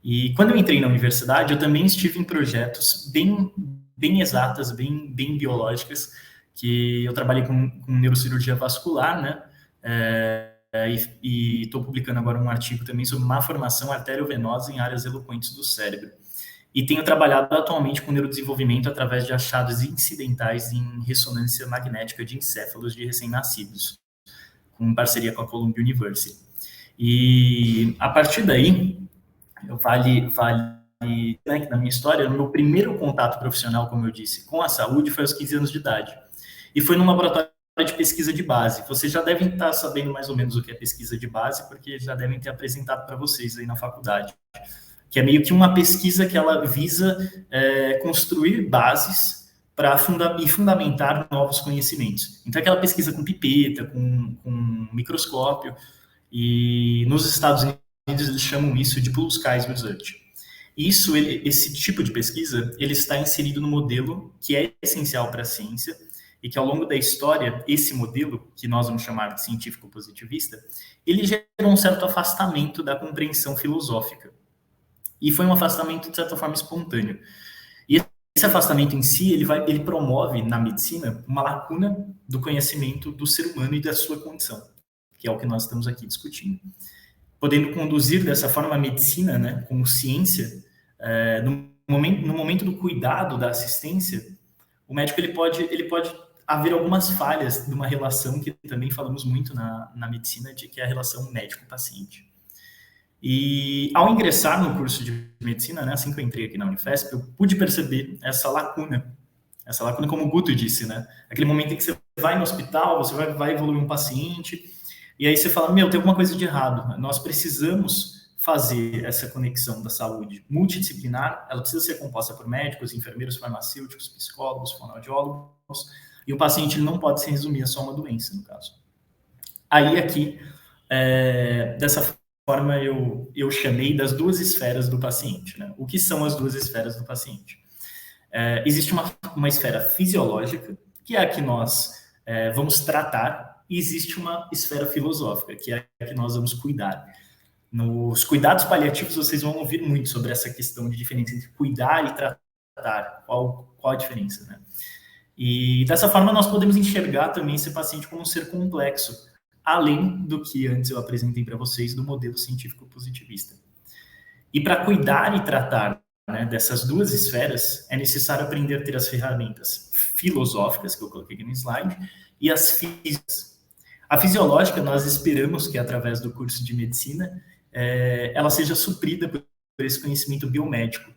E quando eu entrei na universidade, eu também estive em projetos bem exatas, bem biológicas, que eu trabalhei com neurocirurgia vascular, né, e estou publicando agora um artigo também sobre malformação arteriovenosa em áreas eloquentes do cérebro. E tenho trabalhado atualmente com neurodesenvolvimento através de achados incidentais em ressonância magnética de encéfalos de recém-nascidos, com parceria com a Columbia University. E a partir daí, vale né, que na minha história, o meu primeiro contato profissional, como eu disse, com a saúde foi aos 15 anos de idade. E foi num laboratório de pesquisa de base. Vocês já devem estar sabendo mais ou menos o que é pesquisa de base, porque já devem ter apresentado para vocês aí na faculdade. Que é meio que uma pesquisa que ela visa construir bases para fundamentar novos conhecimentos. Então, aquela pesquisa com pipeta, com microscópio, e nos Estados Unidos eles chamam isso de Blue Skies Research. Esse tipo de pesquisa, ele está inserido no modelo que é essencial para a ciência, e que ao longo da história, esse modelo, que nós vamos chamar de científico-positivista, ele gerou um certo afastamento da compreensão filosófica. E foi um afastamento, de certa forma, espontâneo. E esse afastamento em si, ele promove, na medicina, uma lacuna do conhecimento do ser humano e da sua condição, que é o que nós estamos aqui discutindo. Podendo conduzir dessa forma a medicina, né, como ciência, no momento do cuidado, da assistência, o médico ele pode haver algumas falhas de uma relação que também falamos muito na medicina, que é a relação médico-paciente. E ao ingressar no curso de medicina, né, assim que eu entrei aqui na Unifesp, eu pude perceber essa lacuna como o Guto disse, né, aquele momento em que você vai no hospital, você vai evoluir um paciente, e aí você fala, tem alguma coisa de errado, nós precisamos fazer essa conexão da saúde multidisciplinar, ela precisa ser composta por médicos, enfermeiros, farmacêuticos, psicólogos, fonoaudiólogos, e o paciente ele não pode se resumir a só uma doença, no caso. Aí aqui, dessa forma, eu chamei das duas esferas do paciente, né? O que são as duas esferas do paciente? Existe uma esfera fisiológica, que é a que nós vamos tratar, e existe uma esfera filosófica, que é a que nós vamos cuidar. Nos cuidados paliativos, vocês vão ouvir muito sobre essa questão de diferença entre cuidar e tratar, qual a diferença, né? E dessa forma nós podemos enxergar também esse paciente como um ser complexo, além do que antes eu apresentei para vocês do modelo científico positivista. E para cuidar e tratar, né, dessas duas esferas, é necessário aprender a ter as ferramentas filosóficas, que eu coloquei aqui no slide, e as físicas. A fisiológica, nós esperamos que através do curso de medicina, ela seja suprida por esse conhecimento biomédico.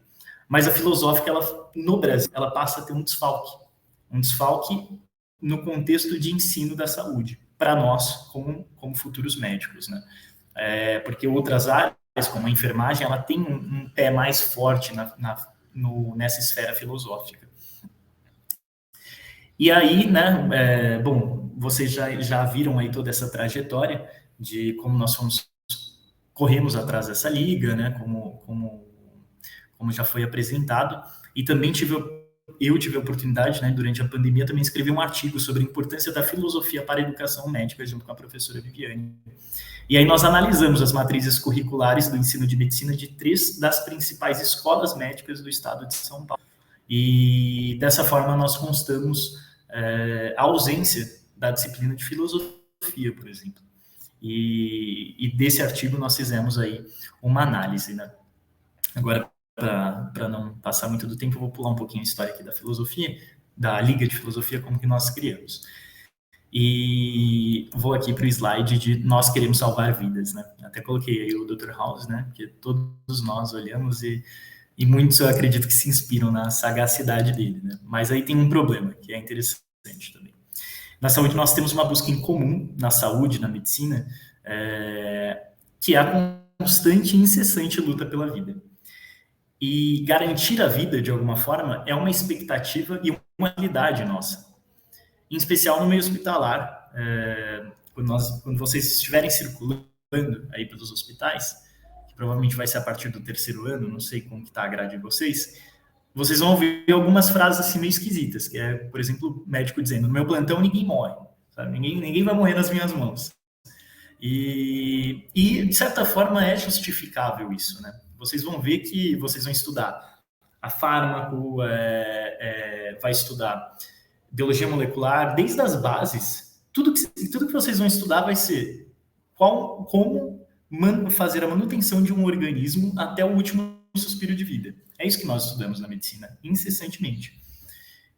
Mas a filosófica, no Brasil, ela passa a ter um desfalque no contexto de ensino da saúde, para nós, como futuros médicos, né? Porque outras áreas, como a enfermagem, ela tem um pé mais forte nessa esfera filosófica. E aí, né, vocês já viram aí toda essa trajetória de como nós corremos atrás dessa liga, né, como já foi apresentado, e também eu tive a oportunidade, né, durante a pandemia, também escrever um artigo sobre a importância da filosofia para a educação médica, junto com a professora Viviane. E aí nós analisamos as matrizes curriculares do ensino de medicina de 3 das principais escolas médicas do estado de São Paulo. E dessa forma nós constatamos a ausência da disciplina de filosofia, por exemplo. E desse artigo nós fizemos aí uma análise, né? Agora, para não passar muito do tempo, eu vou pular um pouquinho a história aqui da filosofia, da Liga de Filosofia, como que nós criamos. E vou aqui para o slide de nós queremos salvar vidas, né? Até coloquei aí o Dr. House, né? Porque todos nós olhamos e muitos eu acredito que se inspiram na sagacidade dele, né? Mas aí tem um problema, que é interessante também. Na saúde nós temos uma busca em comum, na saúde, na medicina, que é a constante e incessante luta pela vida. E garantir a vida, de alguma forma, é uma expectativa e uma realidade nossa. Em especial no meio hospitalar, quando vocês estiverem circulando aí pelos hospitais, que provavelmente vai ser a partir do 3º ano, não sei como que está a grade de vocês vão ouvir algumas frases assim meio esquisitas, que é, por exemplo, o médico dizendo, no meu plantão ninguém morre, sabe? Ninguém vai morrer nas minhas mãos. E, de certa forma, é justificável isso, né? Vocês vão ver que vocês vão estudar a fármaco, vai estudar biologia molecular, desde as bases, tudo que vocês vão estudar vai ser como fazer a manutenção de um organismo até o último suspiro de vida. É isso que nós estudamos na medicina, incessantemente.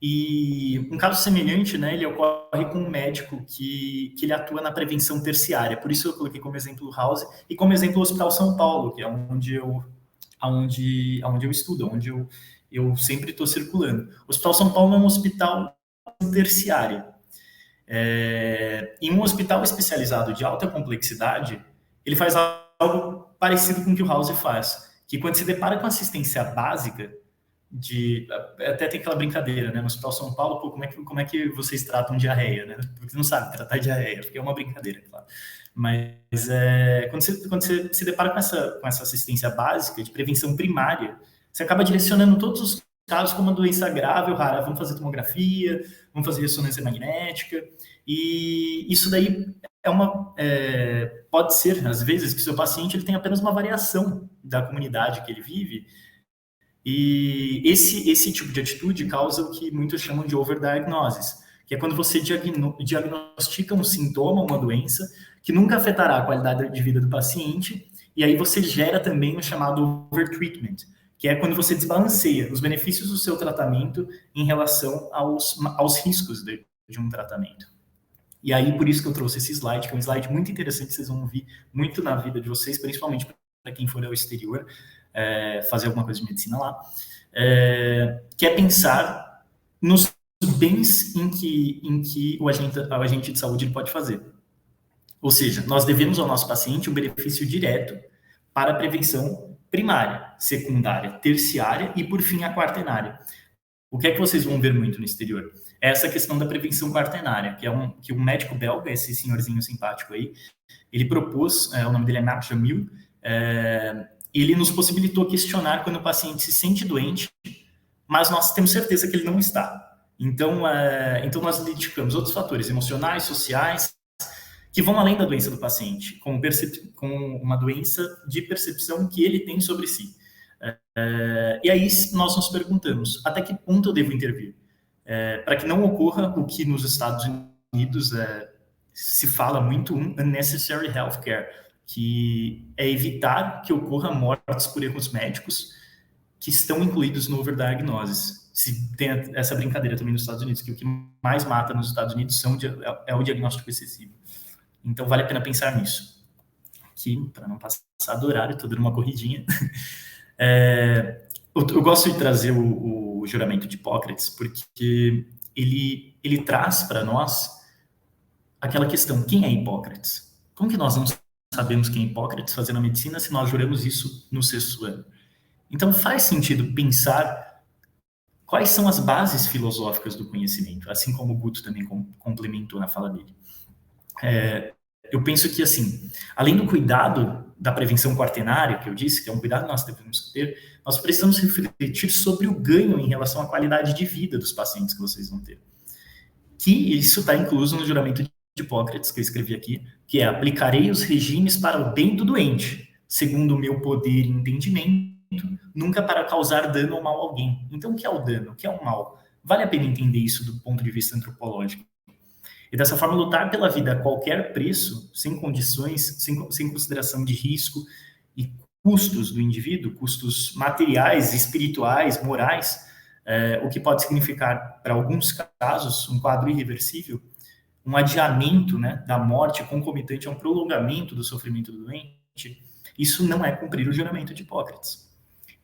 E um caso semelhante, né, ele ocorre com um médico que ele atua na prevenção terciária. Por isso eu coloquei como exemplo o House e como exemplo o Hospital São Paulo, que é onde eu aonde eu estudo, onde eu sempre estou circulando. O Hospital São Paulo é um hospital terciário. Em um hospital especializado de alta complexidade, ele faz algo parecido com o que o House faz, que quando se depara com assistência básica, até tem aquela brincadeira, né? No Hospital São Paulo, pô, como é que vocês tratam diarreia, né? Porque não sabe tratar diarreia, porque é uma brincadeira, claro. Mas quando você se depara com essa assistência básica de prevenção primária, você acaba direcionando todos os casos como uma doença grave ou rara. Vamos fazer tomografia, vamos fazer ressonância magnética, e isso daí pode ser, às vezes, que o seu paciente ele tem apenas uma variação da comunidade que ele vive, e esse tipo de atitude causa o que muitos chamam de overdiagnosis, que é quando você diagnostica um sintoma, uma doença, que nunca afetará a qualidade de vida do paciente, e aí você gera também o chamado overtreatment, que é quando você desbalanceia os benefícios do seu tratamento em relação aos riscos de um tratamento. E aí, por isso que eu trouxe esse slide, que é um slide muito interessante, vocês vão ouvir muito na vida de vocês, principalmente para quem for ao exterior, fazer alguma coisa de medicina lá, que é pensar nos bens em que o agente de saúde ele pode fazer. Ou seja, nós devemos ao nosso paciente um benefício direto para a prevenção primária, secundária, terciária e, por fim, a quaternária. O que é que vocês vão ver muito no exterior? É essa questão da prevenção quaternária, que um médico belga, esse senhorzinho simpático aí, ele propôs, o nome dele é Marc Jamil, ele nos possibilitou questionar quando o paciente se sente doente, mas nós temos certeza que ele não está. Então nós identificamos outros fatores emocionais, sociais, que vão além da doença do paciente, como uma doença de percepção que ele tem sobre si. E aí nós nos perguntamos, até que ponto eu devo intervir? Para que não ocorra o que nos Estados Unidos se fala muito, unnecessary healthcare, que é evitar que ocorra mortes por erros médicos que estão incluídos no overdiagnosis. Se tem essa brincadeira também nos Estados Unidos, que o que mais mata nos Estados Unidos é o diagnóstico excessivo. Então, vale a pena pensar nisso. Aqui, para não passar do horário, estou dando uma corridinha. Eu gosto de trazer o juramento de Hipócrates, porque ele traz para nós aquela questão, quem é Hipócrates? Como que nós não sabemos quem é Hipócrates fazendo a medicina se nós juramos isso no 6º ano? Então, faz sentido pensar quais são as bases filosóficas do conhecimento, assim como o Guto também complementou na fala dele. Eu penso que, assim, além do cuidado da prevenção quaternária, que eu disse, que é um cuidado que nós devemos ter, nós precisamos refletir sobre o ganho em relação à qualidade de vida dos pacientes que vocês vão ter. Que isso está incluso no juramento de Hipócrates, que eu escrevi aqui, que é: aplicarei os regimes para o bem do doente, segundo o meu poder e entendimento, nunca para causar dano ou mal a alguém. Então, o que é o dano? O que é o mal? Vale a pena entender isso do ponto de vista antropológico. E dessa forma, lutar pela vida a qualquer preço, sem condições, sem consideração de risco e custos do indivíduo, custos materiais, espirituais, morais, o que pode significar, para alguns casos, um quadro irreversível, um adiamento, né, da morte concomitante a um prolongamento do sofrimento do doente. Isso não é cumprir o juramento de Hipócrates.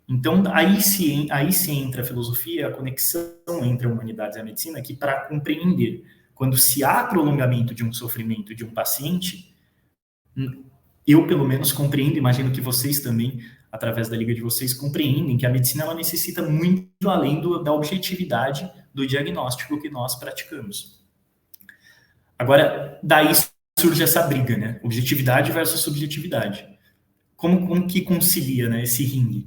Então, aí se entra a filosofia, a conexão entre a humanidade e a medicina, que para compreender quando se há prolongamento de um sofrimento de um paciente, eu, pelo menos, compreendo, imagino que vocês também, através da liga de vocês, compreendem que a medicina ela necessita muito além da objetividade do diagnóstico que nós praticamos. Agora, daí surge essa briga, né? Objetividade versus subjetividade. Como que concilia, né, esse ringue?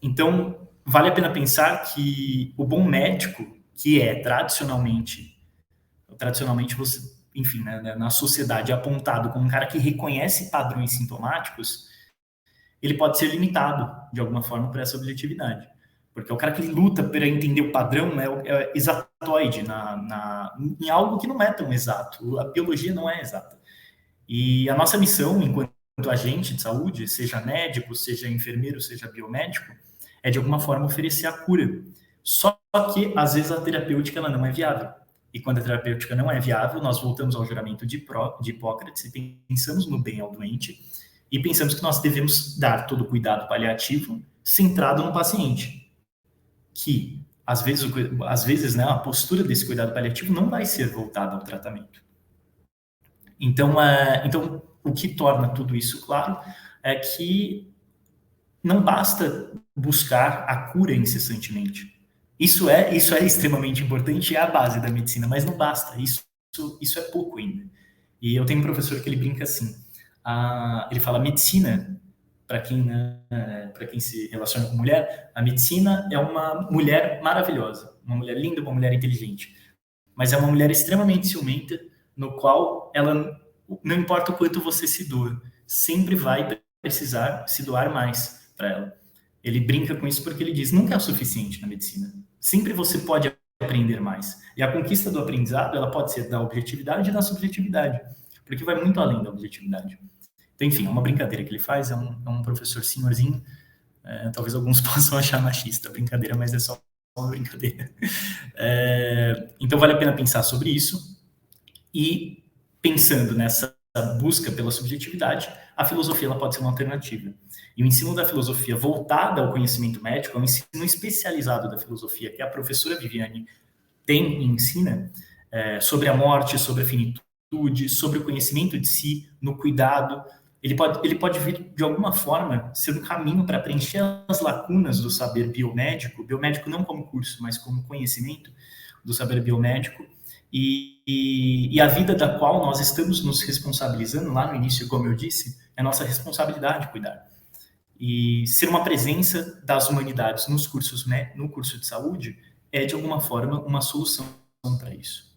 Então, vale a pena pensar que o bom médico, que é tradicionalmente você, enfim, né, na sociedade apontado como um cara que reconhece padrões sintomáticos, ele pode ser limitado de alguma forma por essa objetividade, porque é o cara que luta para entender o padrão é exatoide em algo que não é tão exato. A biologia não é exata. E a nossa missão enquanto agente de saúde, seja médico, seja enfermeiro, seja biomédico, é de alguma forma oferecer a cura. Só que, às vezes, a terapêutica ela não é viável. E quando a terapêutica não é viável, nós voltamos ao juramento de Hipócrates e pensamos no bem ao doente e pensamos que nós devemos dar todo o cuidado paliativo centrado no paciente, que às vezes, né, a postura desse cuidado paliativo não vai ser voltada ao tratamento. Então, o que torna tudo isso claro é que não basta buscar a cura incessantemente. Isso é extremamente importante, é a base da medicina, mas não basta, isso é pouco ainda. E eu tenho um professor que ele brinca assim, ele fala, medicina, para quem se relaciona com mulher, a medicina é uma mulher maravilhosa, uma mulher linda, uma mulher inteligente, mas é uma mulher extremamente ciumenta, no qual ela, não importa o quanto você se doa, sempre vai precisar se doar mais para ela. Ele brinca com isso porque ele diz, nunca é o suficiente na medicina. Sempre você pode aprender mais. E a conquista do aprendizado, ela pode ser da objetividade e da subjetividade, porque vai muito além da objetividade. Então, enfim, é uma brincadeira que ele faz, é um professor senhorzinho, talvez alguns possam achar machista a brincadeira, mas é só uma brincadeira. Então, vale a pena pensar sobre isso, e pensando nessa busca pela subjetividade, a filosofia ela pode ser uma alternativa. E o ensino da filosofia voltada ao conhecimento médico, é um ensino especializado da filosofia, que a professora Viviane tem e ensina, sobre a morte, sobre a finitude, sobre o conhecimento de si, no cuidado. Ele pode vir, de alguma forma, ser um caminho para preencher as lacunas do saber biomédico não como curso, mas como conhecimento do saber biomédico, e a vida da qual nós estamos nos responsabilizando, lá no início, como eu disse, é nossa responsabilidade cuidar. E ser uma presença das humanidades no curso de saúde é, de alguma forma, uma solução para isso.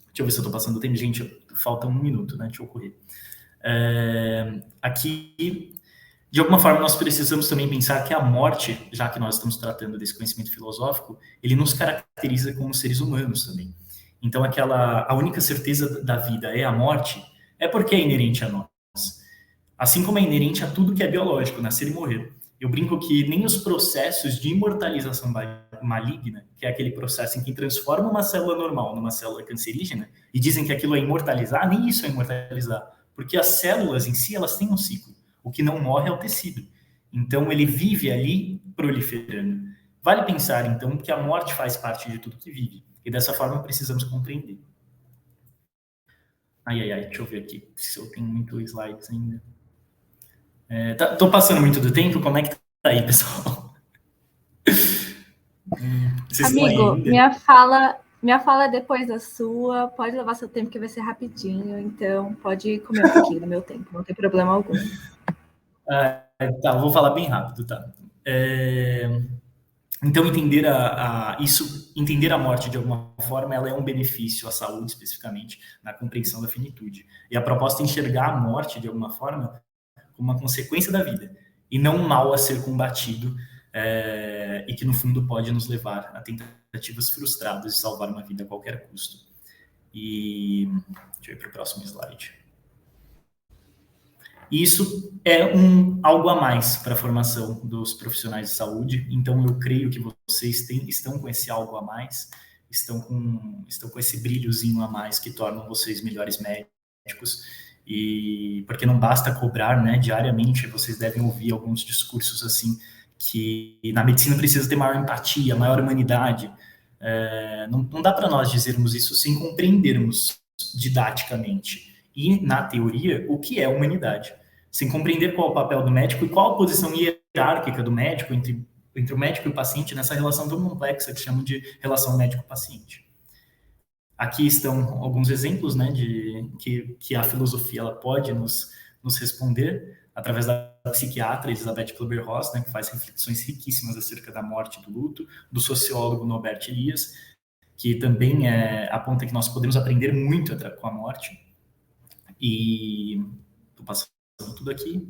Deixa eu ver se eu estou passando tempo. Gente, falta 1 minuto, né? Deixa eu correr. Aqui, de alguma forma, nós precisamos também pensar que a morte, já que nós estamos tratando desse conhecimento filosófico, ele nos caracteriza como seres humanos também. Então, a única certeza da vida é a morte, é porque é inerente a nós. Assim como é inerente a tudo que é biológico, nascer e morrer. Eu brinco que nem os processos de imortalização maligna, que é aquele processo em que transforma uma célula normal numa célula cancerígena, e dizem que aquilo é imortalizar, nem isso é imortalizar. Porque as células em si, elas têm um ciclo. O que não morre é o tecido. Então, ele vive ali proliferando. Vale pensar, então, que a morte faz parte de tudo que vive. E dessa forma precisamos compreender. Deixa eu ver aqui se eu tenho muito slides ainda. Tô passando muito do tempo? Como é que tá aí, pessoal? Amigo, minha fala é depois da sua. Pode levar seu tempo que vai ser rapidinho. Então, pode comer um pouquinho do meu tempo. Não tem problema algum. Tá, vou falar bem rápido, tá? Então, entender a morte de alguma forma, ela é um benefício à saúde, especificamente, na compreensão da finitude. E a proposta é enxergar a morte, de alguma forma, como uma consequência da vida, e não um mal a ser combatido, e que, no fundo, pode nos levar a tentativas frustradas de salvar uma vida a qualquer custo. E deixa eu ir para o próximo slide. Isso é algo a mais para a formação dos profissionais de saúde, então eu creio que vocês estão com esse algo a mais, estão com esse brilhozinho a mais que tornam vocês melhores médicos, e porque não basta cobrar, né, diariamente, vocês devem ouvir alguns discursos assim, que na medicina precisa ter maior empatia, maior humanidade. Não dá para nós dizermos isso sem compreendermos didaticamente e, na teoria, o que é humanidade. Sem compreender qual é o papel do médico e qual a posição hierárquica do médico entre o médico e o paciente nessa relação tão complexa que chamam de relação médico-paciente. Aqui estão alguns exemplos, né, de que a filosofia ela pode nos responder através da psiquiatra Elizabeth Kübler-Ross, né, que faz reflexões riquíssimas acerca da morte e do luto, do sociólogo Norbert Elias, que também aponta que nós podemos aprender muito com a morte. E estou passando tudo aqui.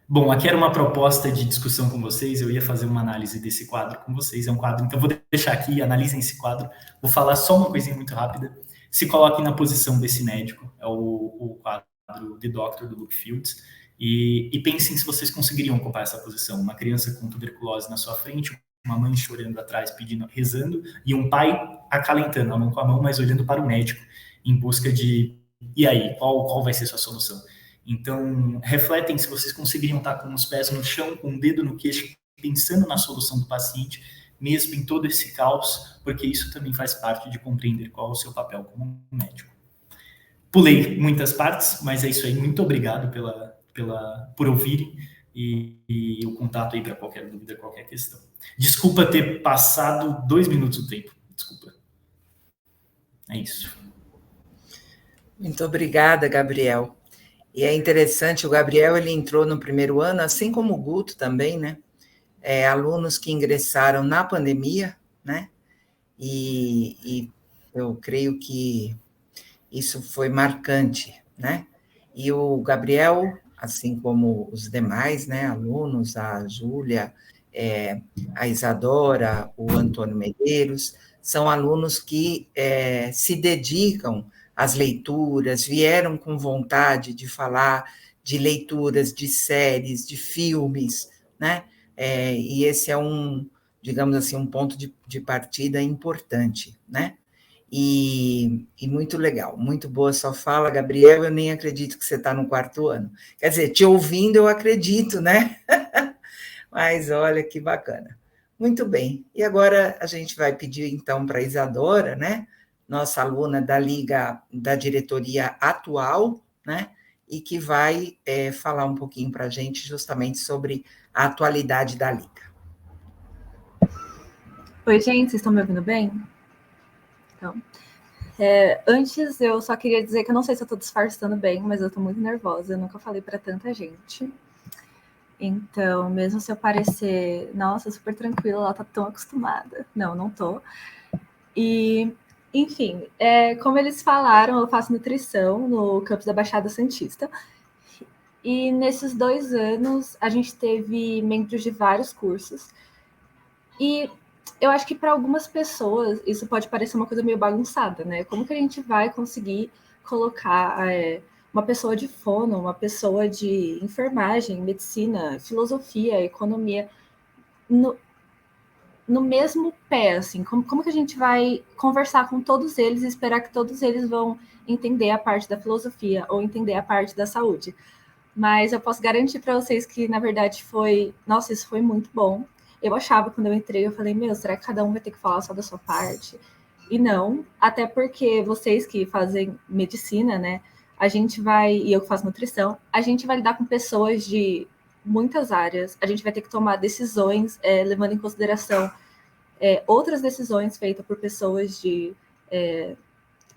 Bom, aqui era uma proposta de discussão com vocês, eu ia fazer uma análise desse quadro com vocês, é um quadro, então vou deixar aqui, analisem esse quadro, vou falar só uma coisinha muito rápida, se coloquem na posição desse médico, é o quadro The Doctor, do Luke Fields, e pensem se vocês conseguiriam ocupar essa posição, uma criança com tuberculose na sua frente, uma mãe chorando atrás, pedindo, rezando, e um pai acalentando a mão com a mão, mas olhando para o médico, em busca de, e aí, qual vai ser sua solução? Então, refletem se vocês conseguiriam estar com os pés no chão, com o dedo no queixo, pensando na solução do paciente, mesmo em todo esse caos, porque isso também faz parte de compreender qual é o seu papel como médico. Pulei muitas partes, mas é isso aí. Muito obrigado por ouvirem e o contato aí para qualquer dúvida, qualquer questão. Desculpa ter passado 2 minutos do tempo. Desculpa. É isso. Muito obrigada, Gabriel. E é interessante, o Gabriel ele entrou no primeiro ano, assim como o Guto também, né? Alunos que ingressaram na pandemia, né? E eu creio que isso foi marcante, né? E o Gabriel, assim como os demais, né, alunos, a Júlia, a Isadora, o Antônio Medeiros, são alunos que se dedicam às leituras, vieram com vontade de falar de leituras, de séries, de filmes, né? E esse é digamos assim, um ponto de partida importante, né? E muito legal, muito boa sua fala, Gabriel. Eu nem acredito que você está no 4º ano. Quer dizer, te ouvindo, eu acredito, né? Mas olha que bacana. Muito bem. E agora a gente vai pedir, então, para a Isadora, né? Nossa aluna da Liga da Diretoria atual, né? E que vai falar um pouquinho para a gente justamente sobre a atualidade da Liga. Oi, gente, vocês estão me ouvindo bem? Então, antes eu só queria dizer que eu não sei se eu estou disfarçando bem, mas eu estou muito nervosa, eu nunca falei para tanta gente. Então, mesmo se eu parecer, nossa, super tranquila, ela tá tão acostumada. Não tô. E, enfim, como eles falaram, eu faço nutrição no campus da Baixada Santista. E nesses 2 anos, a gente teve membros de vários cursos. E eu acho que para algumas pessoas isso pode parecer uma coisa meio bagunçada, né? Como que a gente vai conseguir colocar uma pessoa de fono, uma pessoa de enfermagem, medicina, filosofia, economia no mesmo pé, assim? Como que a gente vai conversar com todos eles e esperar que todos eles vão entender a parte da filosofia ou entender a parte da saúde? Mas eu posso garantir para vocês que, na verdade, isso foi muito bom. Eu achava, quando eu entrei, eu falei, será que cada um vai ter que falar só da sua parte? E não, até porque vocês que fazem medicina, né, e eu que faço nutrição, a gente vai lidar com pessoas de muitas áreas, a gente vai ter que tomar decisões levando em consideração outras decisões feitas por pessoas de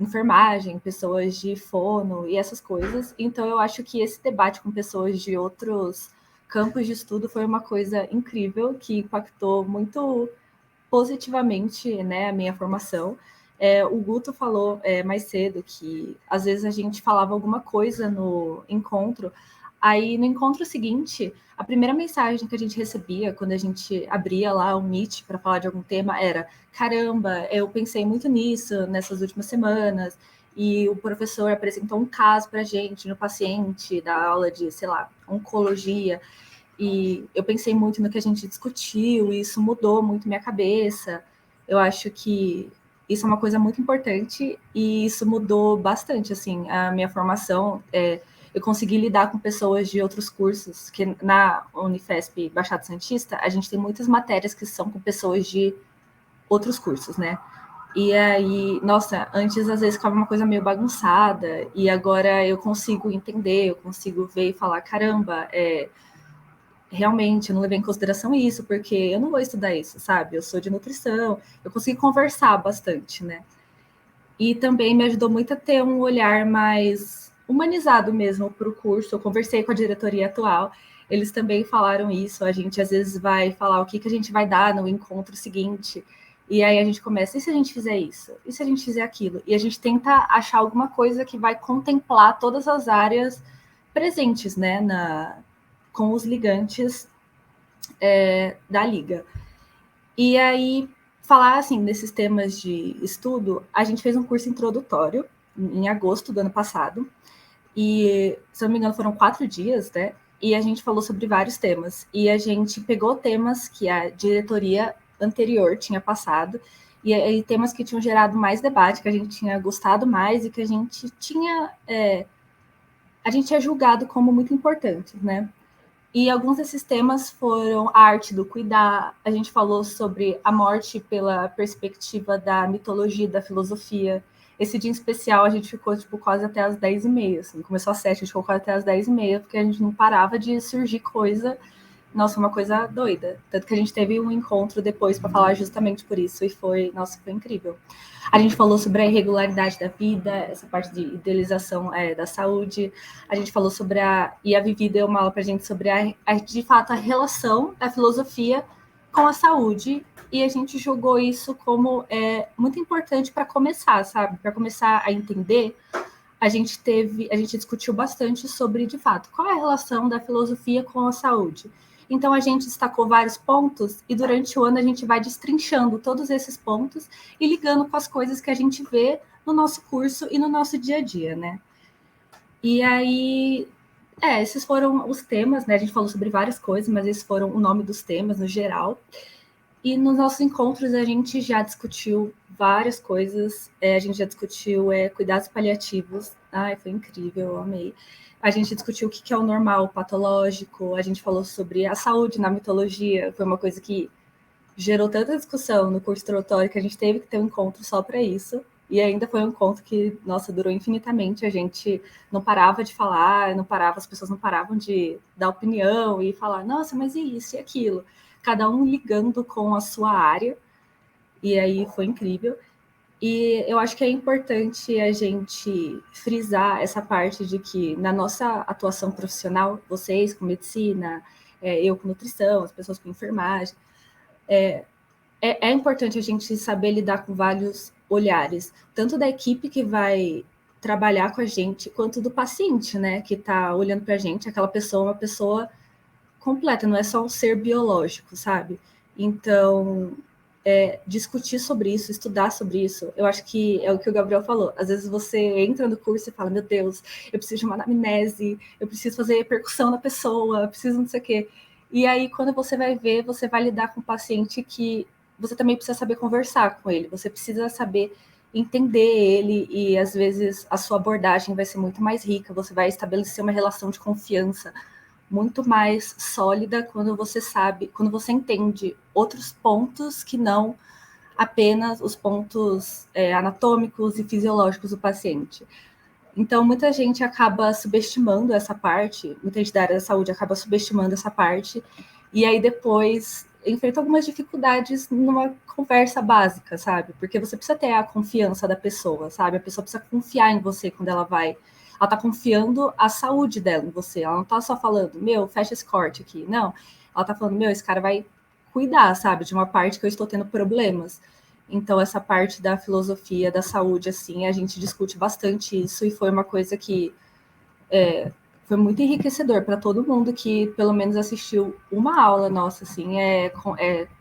enfermagem, pessoas de fono e essas coisas. Então, eu acho que esse debate com pessoas de outros campos de estudo foi uma coisa incrível, que impactou muito positivamente, né, a minha formação. O Guto falou mais cedo que, às vezes, a gente falava alguma coisa no encontro, aí, no encontro seguinte, a primeira mensagem que a gente recebia quando a gente abria lá o Meet para falar de algum tema era: caramba, eu pensei muito nisso nessas últimas semanas, e o professor apresentou um caso para a gente no paciente da aula de, sei lá, oncologia, e eu pensei muito no que a gente discutiu, e isso mudou muito minha cabeça. Eu acho que isso é uma coisa muito importante, e isso mudou bastante, assim, a minha formação. Eu consegui lidar com pessoas de outros cursos, que na Unifesp Baixada Santista, a gente tem muitas matérias que são com pessoas de outros cursos, né? E aí, nossa, antes às vezes ficava uma coisa meio bagunçada, e agora eu consigo entender, eu consigo ver e falar, caramba, realmente, eu não levei em consideração isso, porque eu não vou estudar isso, sabe? Eu sou de nutrição, eu consegui conversar bastante, né? E também me ajudou muito a ter um olhar mais humanizado mesmo para o curso. Eu conversei com a diretoria atual, eles também falaram isso. A gente às vezes vai falar o que a gente vai dar no encontro seguinte, e aí a gente começa, e se a gente fizer isso? E se a gente fizer aquilo? E a gente tenta achar alguma coisa que vai contemplar todas as áreas presentes, né, com os ligantes da Liga. E aí, falar assim, desses temas de estudo, a gente fez um curso introdutório em agosto do ano passado, e, se não me engano, foram 4 dias, né? E a gente falou sobre vários temas. E a gente pegou temas que a diretoria anterior tinha passado, e temas que tinham gerado mais debate, que a gente tinha gostado mais e que a gente tinha a gente é julgado como muito importante, né? E alguns desses temas foram a arte do cuidar, a gente falou sobre a morte pela perspectiva da mitologia, da filosofia. Esse dia em especial a gente ficou tipo, quase até as 10h30, assim. Começou às 7h, a gente ficou quase até as 10h30, porque a gente não parava de surgir coisa. Nossa, uma coisa doida. Tanto que a gente teve um encontro depois para falar justamente por isso, e foi incrível. A gente falou sobre a irregularidade da vida, essa parte de idealização da saúde. A gente falou sobre e a Vivi deu uma aula para a gente sobre, de fato, a relação da filosofia com a saúde. E a gente jogou isso como muito importante para começar, sabe? Para começar a entender, a gente discutiu bastante sobre, de fato, qual é a relação da filosofia com a saúde. Então, a gente destacou vários pontos e durante o ano a gente vai destrinchando todos esses pontos e ligando com as coisas que a gente vê no nosso curso e no nosso dia a dia, né? E aí, esses foram os temas, né? A gente falou sobre várias coisas, mas esses foram o nome dos temas no geral. E nos nossos encontros a gente já discutiu várias coisas. A gente já discutiu cuidados paliativos. Ai, foi incrível, eu amei. A gente discutiu o que é o normal, o patológico. A gente falou sobre a saúde na mitologia. Foi uma coisa que gerou tanta discussão no curso introdutório que a gente teve que ter um encontro só para isso. E ainda foi um encontro que, nossa, durou infinitamente. A gente não parava de falar, as pessoas não paravam de dar opinião e falar, nossa, mas e isso e aquilo? Cada um ligando com a sua área. E aí foi incrível. E eu acho que é importante a gente frisar essa parte de que na nossa atuação profissional, vocês com medicina, eu com nutrição, as pessoas com enfermagem, é importante a gente saber lidar com vários olhares, tanto da equipe que vai trabalhar com a gente, quanto do paciente, né, que está olhando para a gente. Aquela pessoa é uma pessoa completa, não é só um ser biológico, sabe? Então, discutir sobre isso, estudar sobre isso, eu acho que é o que o Gabriel falou. Às vezes você entra no curso e fala, meu Deus, eu preciso de uma anamnese, eu preciso fazer percussão na pessoa, eu preciso não sei o quê. E aí, quando você vai ver, você vai lidar com um paciente que você também precisa saber conversar com ele, você precisa saber entender ele, e às vezes a sua abordagem vai ser muito mais rica, você vai estabelecer uma relação de confiança muito mais sólida quando você sabe, quando você entende outros pontos que não apenas os pontos anatômicos e fisiológicos do paciente. Então, muita gente acaba subestimando essa parte, muita gente da área da saúde acaba subestimando essa parte, e aí depois enfrenta algumas dificuldades numa conversa básica, sabe? Porque você precisa ter a confiança da pessoa, sabe? A pessoa precisa confiar em você quando ela tá confiando a saúde dela em você. Ela não tá só falando, fecha esse corte aqui. Não, ela tá falando, esse cara vai cuidar, sabe? De uma parte que eu estou tendo problemas. Então, essa parte da filosofia, da saúde, assim, a gente discute bastante isso, e foi uma coisa que foi muito enriquecedor para todo mundo que, pelo menos, assistiu uma aula nossa, assim,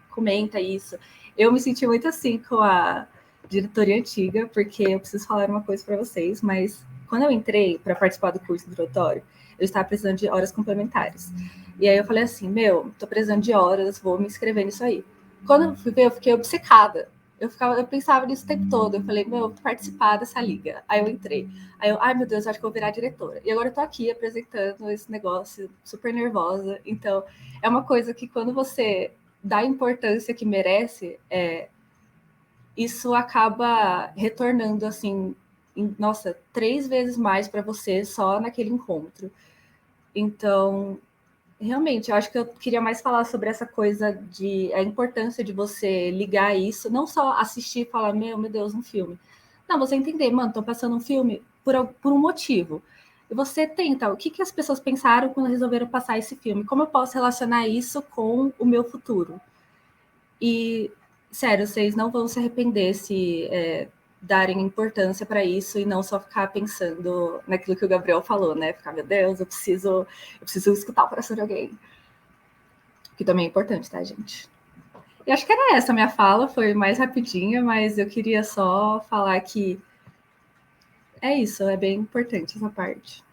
comenta isso. Eu me senti muito assim com a diretoria antiga, porque eu preciso falar uma coisa para vocês, mas quando eu entrei para participar do curso introdutório, eu estava precisando de horas complementares. E aí eu falei assim, tô precisando de horas, vou me inscrever nisso aí. Quando eu fui ver, eu fiquei obcecada. Eu pensava nisso o tempo todo. Eu falei, vou participar dessa liga. Aí eu entrei. Aí eu, ai meu Deus, acho que eu vou virar diretora. E agora eu tô aqui apresentando esse negócio, super nervosa. Então, é uma coisa que quando você dá a importância que merece, isso acaba retornando, assim, 3 vezes mais para você só naquele encontro. Então, realmente, eu acho que eu queria mais falar sobre essa coisa a importância de você ligar isso, não só assistir e falar, meu Deus, um filme. Não, você entender, tô passando um filme por um motivo. E você tenta, o que as pessoas pensaram quando resolveram passar esse filme? Como eu posso relacionar isso com o meu futuro? E, sério, vocês não vão se arrepender se darem importância para isso e não só ficar pensando naquilo que o Gabriel falou, né? Ficar, meu Deus, eu preciso escutar o coração de alguém. Que também é importante, tá, gente? E acho que era essa a minha fala, foi mais rapidinha, mas eu queria só falar que é isso, é bem importante essa parte.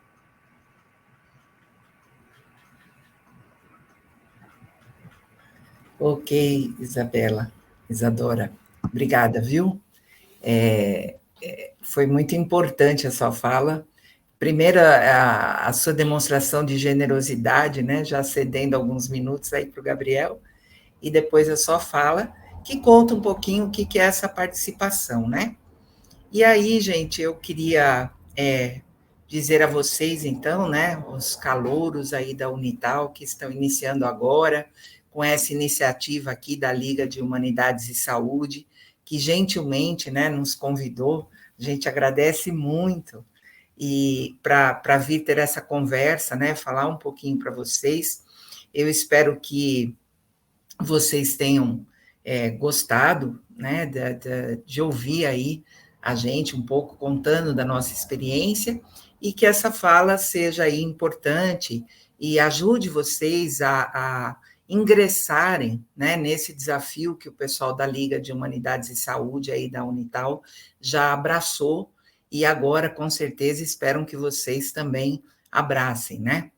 Ok, Isabela, Isadora, obrigada, viu? Foi muito importante a sua fala, primeiro, a sua demonstração de generosidade, né? Já cedendo alguns minutos aí para o Gabriel, e depois a sua fala, que conta um pouquinho o que é essa participação, né? E aí, gente, eu queria dizer a vocês, então, né, os calouros aí da Unital, que estão iniciando agora, com essa iniciativa aqui da Liga de Humanidades e Saúde, que gentilmente, né, nos convidou, a gente agradece muito, e para vir ter essa conversa, né, falar um pouquinho para vocês. Eu espero que vocês tenham gostado, né, de ouvir aí a gente um pouco contando da nossa experiência, e que essa fala seja aí importante e ajude vocês a ingressarem, né, nesse desafio que o pessoal da Liga de Humanidades e Saúde aí da Unital já abraçou, e agora, com certeza, esperam que vocês também abracem, né?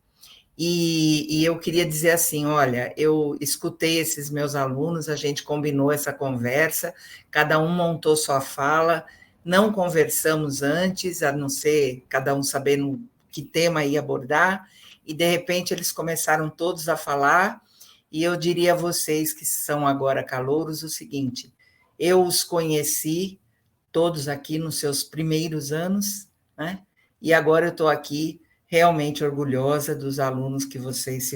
E eu queria dizer assim, olha, eu escutei esses meus alunos, a gente combinou essa conversa, cada um montou sua fala, não conversamos antes, a não ser cada um sabendo que tema ia abordar, e de repente eles começaram todos a falar, e eu diria a vocês que são agora calouros o seguinte: eu os conheci todos aqui nos seus primeiros anos, né? E agora eu estou aqui realmente orgulhosa dos alunos que vocês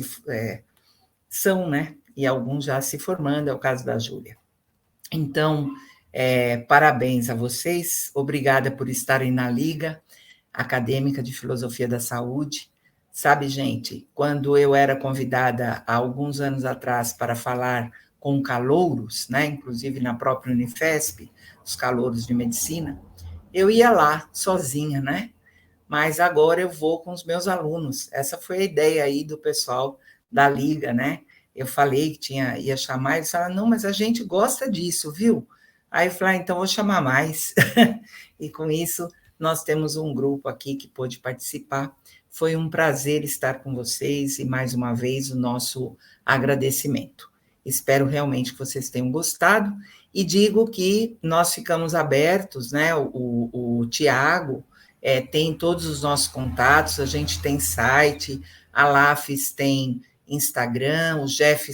são, né? E alguns já se formando, é o caso da Júlia. Então, parabéns a vocês, obrigada por estarem na Liga Acadêmica de Filosofia da Saúde. Sabe, gente, quando eu era convidada há alguns anos atrás para falar com calouros, né, inclusive na própria Unifesp, os calouros de medicina, eu ia lá sozinha, né? Mas agora eu vou com os meus alunos. Essa foi a ideia aí do pessoal da Liga, né? Eu falei que ia chamar, eles falaram, não, mas a gente gosta disso, viu? Aí eu falei, então vou chamar mais. E com isso, nós temos um grupo aqui que pôde participar. Foi um prazer estar com vocês e, mais uma vez, o nosso agradecimento. Espero realmente que vocês tenham gostado e digo que nós ficamos abertos, né? O Tiago tem todos os nossos contatos, a gente tem site, a LAFES tem Instagram, o Jeff